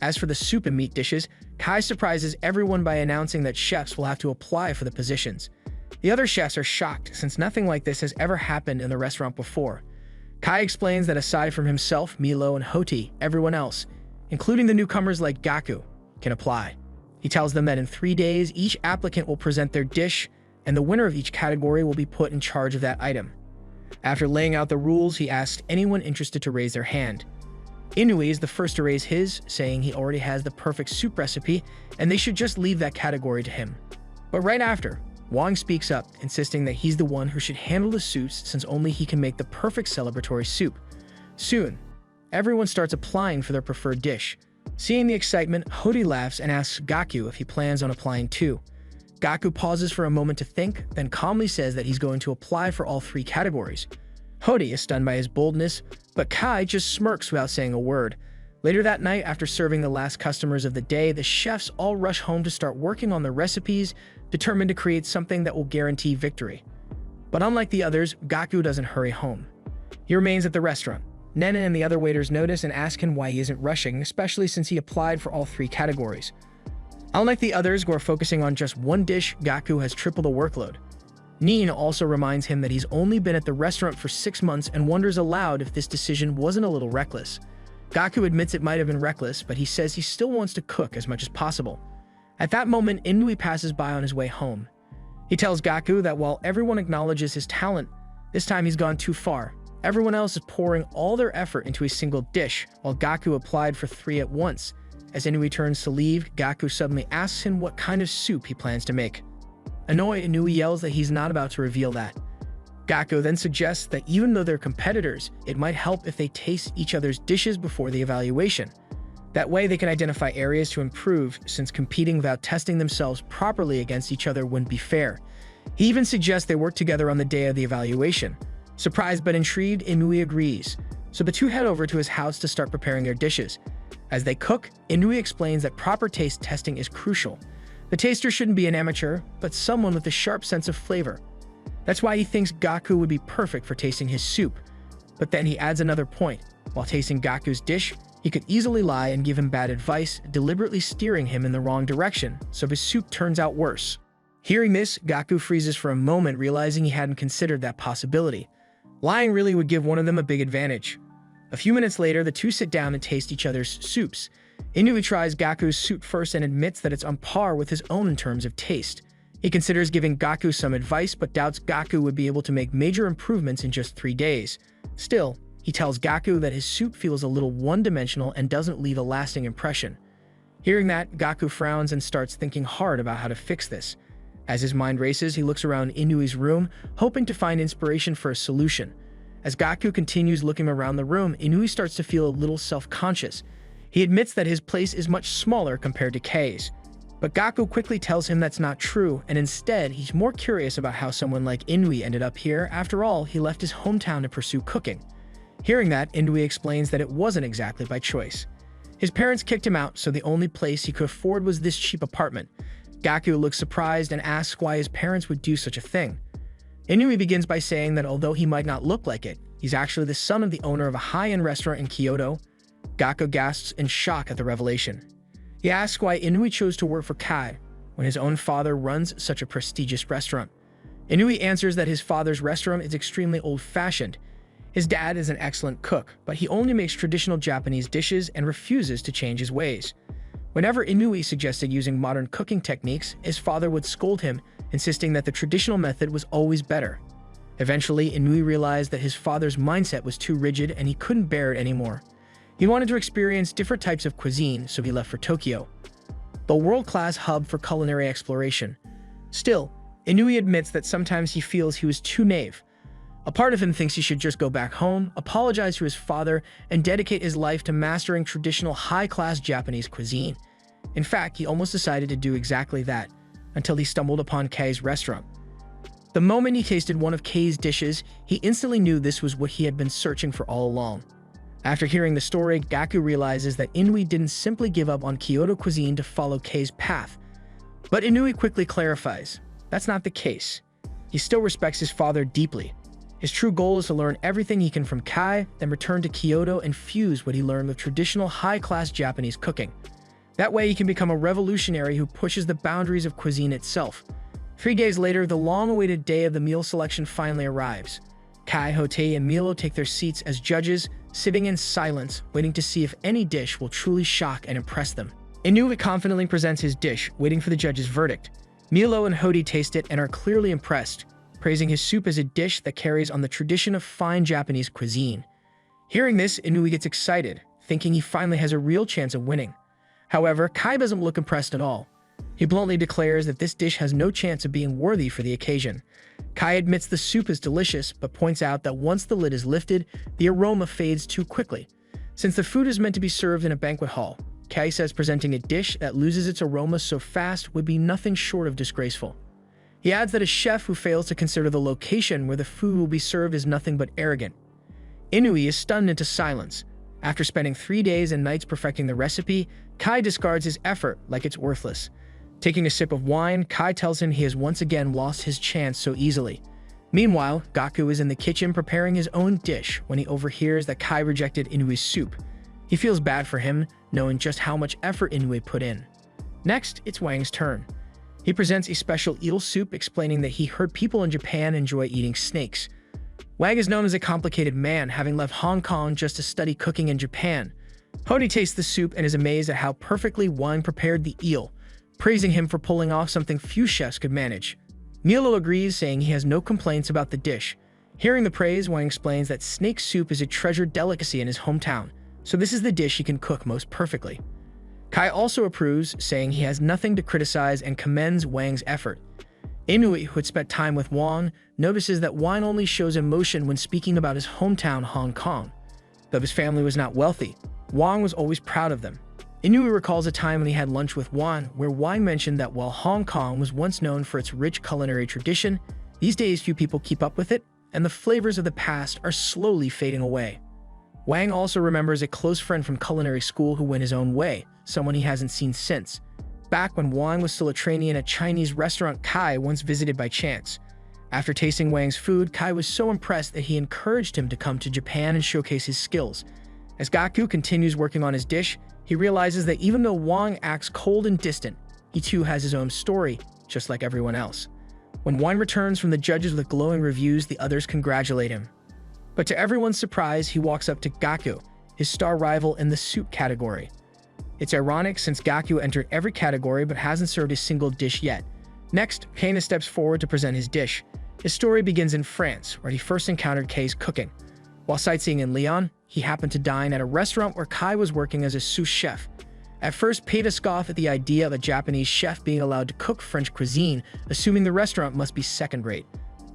As for the soup and meat dishes, Kai surprises everyone by announcing that chefs will have to apply for the positions. The other chefs are shocked, since nothing like this has ever happened in the restaurant before. Kai explains that aside from himself, Milo, and Hoti, everyone else, including the newcomers like Gaku, can apply. He tells them that in 3 days, each applicant will present their dish, and the winner of each category will be put in charge of that item. After laying out the rules, he asks anyone interested to raise their hand. Inui is the first to raise his, saying he already has the perfect soup recipe, and they should just leave that category to him. But right after, Wang speaks up, insisting that he's the one who should handle the soups since only he can make the perfect celebratory soup. Soon, everyone starts applying for their preferred dish. Seeing the excitement, Hoti laughs and asks Gaku if he plans on applying too. Gaku pauses for a moment to think, then calmly says that he's going to apply for all 3 categories. Hoti is stunned by his boldness, but Kai just smirks without saying a word. Later that night, after serving the last customers of the day, the chefs all rush home to start working on their recipes, determined to create something that will guarantee victory. But unlike the others, Gaku doesn't hurry home. He remains at the restaurant. Nena and the other waiters notice and ask him why he isn't rushing, especially since he applied for all 3 categories. Unlike the others who are focusing on just one dish, Gaku has triple the workload. Nin also reminds him that he's only been at the restaurant for 6 months and wonders aloud if this decision wasn't a little reckless. Gaku admits it might have been reckless, but he says he still wants to cook as much as possible. At that moment, Inui passes by on his way home. He tells Gaku that while everyone acknowledges his talent, this time he's gone too far, Everyone else is pouring all their effort into a single dish, while Gaku applied for 3 at once. As Inui turns to leave, Gaku suddenly asks him what kind of soup he plans to make. Annoyed, Inui yells that he's not about to reveal that. Gaku then suggests that even though they're competitors, it might help if they taste each other's dishes before the evaluation. That way they can identify areas to improve, since competing without testing themselves properly against each other wouldn't be fair. He even suggests they work together on the day of the evaluation. Surprised but intrigued, Inui agrees, so the two head over to his house to start preparing their dishes. As they cook, Inui explains that proper taste testing is crucial. The taster shouldn't be an amateur, but someone with a sharp sense of flavor. That's why he thinks Gaku would be perfect for tasting his soup. But then he adds another point. While tasting Gaku's dish, he could easily lie and give him bad advice, deliberately steering him in the wrong direction, so his soup turns out worse. Hearing this, Gaku freezes for a moment, realizing he hadn't considered that possibility. Lying really would give one of them a big advantage. A few minutes later, the two sit down and taste each other's soups. Inui tries Gaku's soup first and admits that it's on par with his own in terms of taste. He considers giving Gaku some advice, but doubts Gaku would be able to make major improvements in just 3 days. Still, he tells Gaku that his soup feels a little one-dimensional and doesn't leave a lasting impression. Hearing that, Gaku frowns and starts thinking hard about how to fix this. As his mind races, he looks around Inui's room, hoping to find inspiration for a solution. As Gaku continues looking around the room, Inui starts to feel a little self-conscious. He admits that his place is much smaller compared to Kei's. But Gaku quickly tells him that's not true, and instead, he's more curious about how someone like Inui ended up here. After all, he left his hometown to pursue cooking. Hearing that, Inui explains that it wasn't exactly by choice. His parents kicked him out, so the only place he could afford was this cheap apartment. Gaku looks surprised and asks why his parents would do such a thing. Inui begins by saying that although he might not look like it, he's actually the son of the owner of a high-end restaurant in Kyoto. Gaku gasps in shock at the revelation. He asks why Inui chose to work for Kai when his own father runs such a prestigious restaurant. Inui answers that his father's restaurant is extremely old-fashioned. His dad is an excellent cook, but he only makes traditional Japanese dishes and refuses to change his ways. Whenever Inui suggested using modern cooking techniques, his father would scold him, insisting that the traditional method was always better. Eventually, Inui realized that his father's mindset was too rigid and he couldn't bear it anymore. He wanted to experience different types of cuisine, so he left for Tokyo, the world-class hub for culinary exploration. Still, Inui admits that sometimes he feels he was too naive. A part of him thinks he should just go back home, apologize to his father, and dedicate his life to mastering traditional high-class Japanese cuisine. In fact, he almost decided to do exactly that, until he stumbled upon Kei's restaurant. The moment he tasted one of Kei's dishes, he instantly knew this was what he had been searching for all along. After hearing the story, Gaku realizes that Inui didn't simply give up on Kyoto cuisine to follow Kei's path. But Inui quickly clarifies, that's not the case. He still respects his father deeply. His true goal is to learn everything he can from Kai, then return to Kyoto and fuse what he learned with traditional high-class Japanese cooking. That way he can become a revolutionary who pushes the boundaries of cuisine itself. 3 days later, the long-awaited day of the meal selection finally arrives. Kai, Hotei, and Milo take their seats as judges, sitting in silence, waiting to see if any dish will truly shock and impress them. Inui confidently presents his dish, waiting for the judge's verdict. Milo and Hotei taste it and are clearly impressed, praising his soup as a dish that carries on the tradition of fine Japanese cuisine. Hearing this, Inui gets excited, thinking he finally has a real chance of winning. However, Kai doesn't look impressed at all. He bluntly declares that this dish has no chance of being worthy for the occasion. Kai admits the soup is delicious, but points out that once the lid is lifted, the aroma fades too quickly. Since the food is meant to be served in a banquet hall, Kai says presenting a dish that loses its aroma so fast would be nothing short of disgraceful. He adds that a chef who fails to consider the location where the food will be served is nothing but arrogant. Inui is stunned into silence. After spending 3 days and nights perfecting the recipe, Kai discards his effort like it's worthless. Taking a sip of wine, Kai tells him he has once again lost his chance so easily. Meanwhile, Gaku is in the kitchen preparing his own dish when he overhears that Kai rejected Inui's soup. He feels bad for him, knowing just how much effort Inui put in. Next, it's Wang's turn. He presents a special eel soup explaining that he heard people in Japan enjoy eating snakes. Wang is known as a complicated man, having left Hong Kong just to study cooking in Japan. Hotei tastes the soup and is amazed at how perfectly Wang prepared the eel, praising him for pulling off something few chefs could manage. Milo agrees, saying he has no complaints about the dish. Hearing the praise, Wang explains that snake soup is a treasured delicacy in his hometown, so this is the dish he can cook most perfectly. Kai also approves, saying he has nothing to criticize and commends Wang's effort. Inui, who had spent time with Wang, notices that Wang only shows emotion when speaking about his hometown, Hong Kong. Though his family was not wealthy, Wang was always proud of them. Inui recalls a time when he had lunch with Wang, where Wang mentioned that while Hong Kong was once known for its rich culinary tradition, these days few people keep up with it, and the flavors of the past are slowly fading away. Wang also remembers a close friend from culinary school who went his own way, someone he hasn't seen since. Back when Wang was still a trainee in a Chinese restaurant Kai once visited by chance. After tasting Wang's food, Kai was so impressed that he encouraged him to come to Japan and showcase his skills. As Gaku continues working on his dish, he realizes that even though Wang acts cold and distant, he too has his own story, just like everyone else. When Wang returns from the judges with glowing reviews, the others congratulate him. But to everyone's surprise, he walks up to Gaku, his star rival in the soup category. It's ironic since Gaku entered every category but hasn't served a single dish yet. Next, Kana steps forward to present his dish. His story begins in France, where he first encountered Kai's cooking. While sightseeing in Lyon, he happened to dine at a restaurant where Kai was working as a sous chef. At first, Peita scoffed at the idea of a Japanese chef being allowed to cook French cuisine, assuming the restaurant must be second-rate.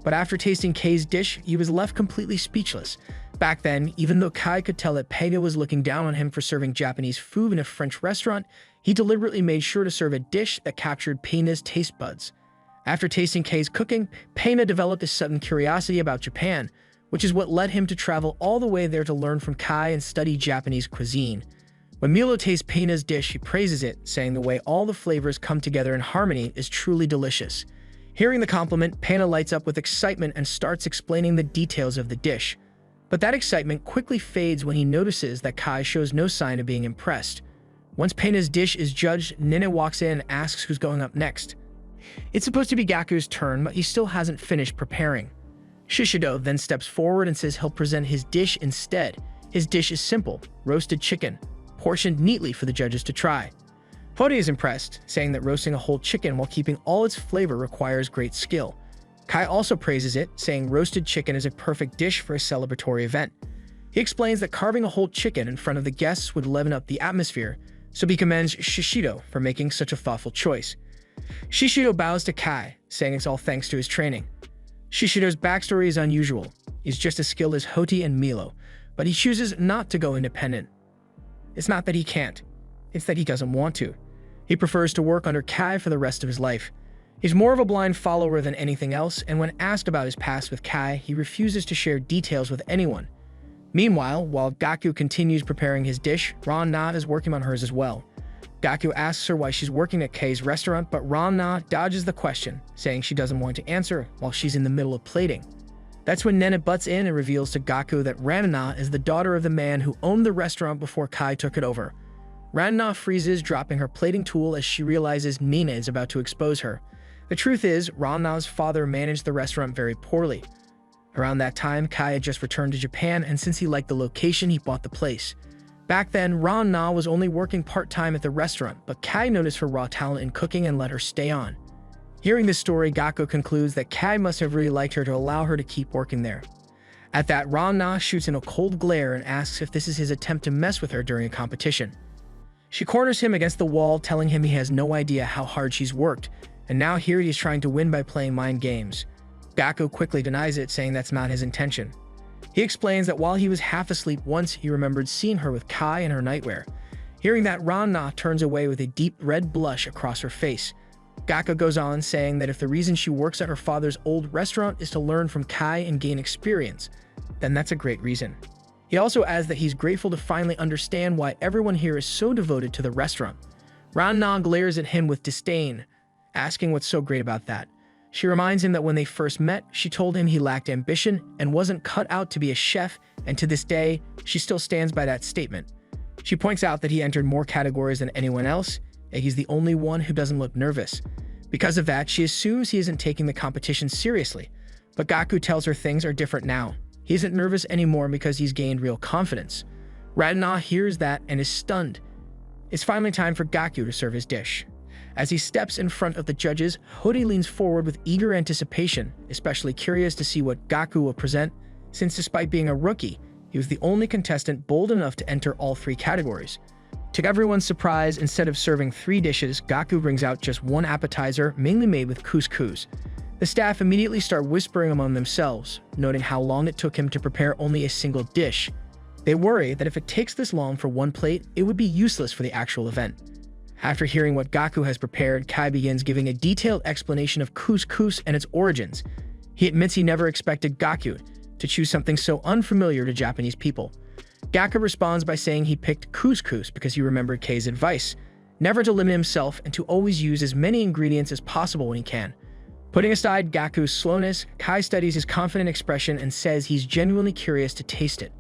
But after tasting Kai's dish, he was left completely speechless. Back then, even though Kai could tell that Peita was looking down on him for serving Japanese food in a French restaurant, he deliberately made sure to serve a dish that captured Peina's taste buds. After tasting Kai's cooking, Peina developed a sudden curiosity about Japan, which is what led him to travel all the way there to learn from Kai and study Japanese cuisine. When Milo tastes Peina's dish, he praises it, saying the way all the flavors come together in harmony is truly delicious. Hearing the compliment, Peina lights up with excitement and starts explaining the details of the dish. But that excitement quickly fades when he notices that Kai shows no sign of being impressed. Once Peina's dish is judged, Nene walks in and asks who's going up next. It's supposed to be Gaku's turn, but he still hasn't finished preparing. Shishido then steps forward and says he'll present his dish instead. His dish is simple, roasted chicken, portioned neatly for the judges to try. Fode is impressed, saying that roasting a whole chicken while keeping all its flavor requires great skill. Kai also praises it, saying roasted chicken is a perfect dish for a celebratory event. He explains that carving a whole chicken in front of the guests would liven up the atmosphere, so he commends Shishido for making such a thoughtful choice. Shishido bows to Kai, saying it's all thanks to his training. Shishido's backstory is unusual. He's just as skilled as Hoti and Milo, but he chooses not to go independent. It's not that he can't, it's that he doesn't want to. He prefers to work under Kai for the rest of his life. He's more of a blind follower than anything else, and when asked about his past with Kai, he refuses to share details with anyone. Meanwhile, while Gaku continues preparing his dish, Ran-Na is working on hers as well. Gaku asks her why she's working at Kai's restaurant, but Ran-Na dodges the question, saying she doesn't want to answer while she's in the middle of plating. That's when Nene butts in and reveals to Gaku that Ran-Na is the daughter of the man who owned the restaurant before Kai took it over. Ran-Na freezes, dropping her plating tool as she realizes Nina is about to expose her. The truth is, Ran-Na's father managed the restaurant very poorly. Around that time, Kai had just returned to Japan, and since he liked the location, he bought the place. Back then, Ran-Na was only working part-time at the restaurant, but Kai noticed her raw talent in cooking and let her stay on. Hearing this story, Gaku concludes that Kai must have really liked her to allow her to keep working there. At that, Ran-Na shoots in a cold glare and asks if this is his attempt to mess with her during a competition. She corners him against the wall, telling him he has no idea how hard she's worked, and now here he's trying to win by playing mind games. Gaku quickly denies it, saying that's not his intention. He explains that while he was half asleep once, he remembered seeing her with Kai in her nightwear. Hearing that, Ran-Na turns away with a deep red blush across her face. Gaku goes on, saying that if the reason she works at her father's old restaurant is to learn from Kai and gain experience, then that's a great reason. He also adds that he's grateful to finally understand why everyone here is so devoted to the restaurant. Ran-Na glares at him with disdain, asking what's so great about that. She reminds him that when they first met, she told him he lacked ambition and wasn't cut out to be a chef, and to this day, she still stands by that statement. She points out that he entered more categories than anyone else, and he's the only one who doesn't look nervous. Because of that, she assumes he isn't taking the competition seriously, but Gaku tells her things are different now. He isn't nervous anymore because he's gained real confidence. Ran-Na hears that and is stunned. It's finally time for Gaku to serve his dish. As he steps in front of the judges, Hody leans forward with eager anticipation, especially curious to see what Gaku will present, since despite being a rookie, he was the only contestant bold enough to enter all 3 categories. To everyone's surprise, instead of serving 3 dishes, Gaku brings out just one appetizer, mainly made with couscous. The staff immediately start whispering among themselves, noting how long it took him to prepare only a single dish. They worry that if it takes this long for one plate, it would be useless for the actual event. After hearing what Gaku has prepared, Kai begins giving a detailed explanation of couscous and its origins. He admits he never expected Gaku to choose something so unfamiliar to Japanese people. Gaku responds by saying he picked couscous because he remembered Kei's advice, never to limit himself and to always use as many ingredients as possible when he can. Putting aside Gaku's slowness, Kai studies his confident expression and says he's genuinely curious to taste it.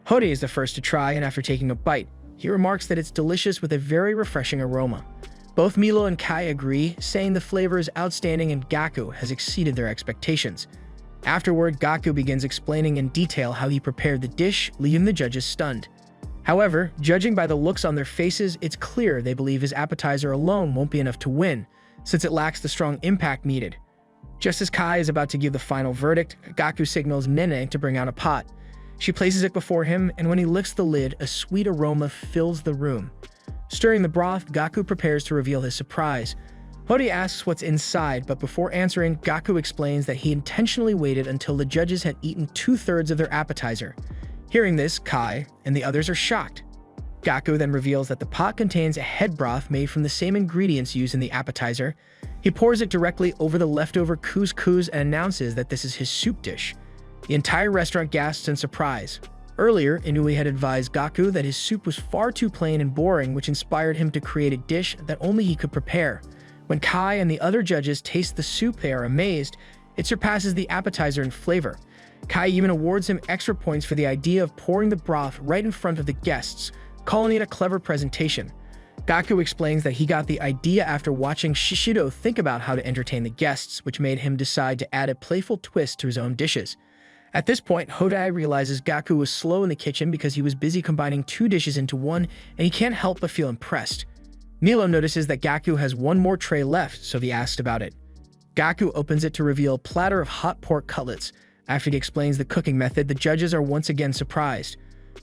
Hody is the first to try, and after taking a bite, he remarks that it's delicious with a very refreshing aroma. Both Milo and Kai agree, saying the flavor is outstanding and Gaku has exceeded their expectations. Afterward, Gaku begins explaining in detail how he prepared the dish, leaving the judges stunned. However, judging by the looks on their faces, it's clear they believe his appetizer alone won't be enough to win, since it lacks the strong impact needed. Just as Kai is about to give the final verdict, Gaku signals Nene to bring out a pot. She places it before him, and when he lifts the lid, a sweet aroma fills the room. Stirring the broth, Gaku prepares to reveal his surprise. Hody asks what's inside, but before answering, Gaku explains that he intentionally waited until the judges had eaten 2/3 of their appetizer. Hearing this, Kai and the others are shocked. Gaku then reveals that the pot contains a head broth made from the same ingredients used in the appetizer. He pours it directly over the leftover couscous and announces that this is his soup dish. The entire restaurant gasps in surprise. Earlier, Inui had advised Gaku that his soup was far too plain and boring, which inspired him to create a dish that only he could prepare. When Kai and the other judges taste the soup, they are amazed. It surpasses the appetizer in flavor. Kai even awards him extra points for the idea of pouring the broth right in front of the guests, calling it a clever presentation. Gaku explains that he got the idea after watching Shishido think about how to entertain the guests, which made him decide to add a playful twist to his own dishes. At this point, Hodai realizes Gaku was slow in the kitchen because he was busy combining 2 dishes into one, and he can't help but feel impressed. Milo notices that Gaku has one more tray left, so he asks about it. Gaku opens it to reveal a platter of hot pork cutlets. After he explains the cooking method, the judges are once again surprised.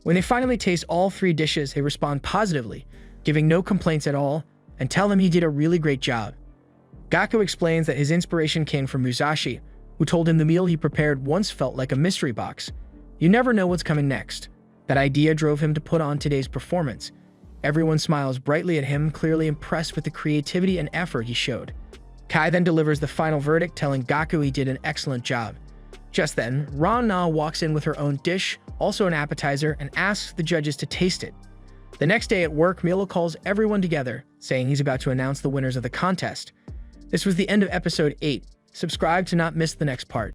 When they finally taste all 3 dishes, they respond positively, giving no complaints at all, and tell him he did a really great job. Gaku explains that his inspiration came from Musashi, who told him the meal he prepared once felt like a mystery box. You never know what's coming next. That idea drove him to put on today's performance. Everyone smiles brightly at him, clearly impressed with the creativity and effort he showed. Kai then delivers the final verdict, telling Gaku he did an excellent job. Just then, Ran-Na walks in with her own dish, also an appetizer, and asks the judges to taste it. The next day at work, Milo calls everyone together, saying he's about to announce the winners of the contest. This was the end of episode 8. Subscribe to not miss the next part.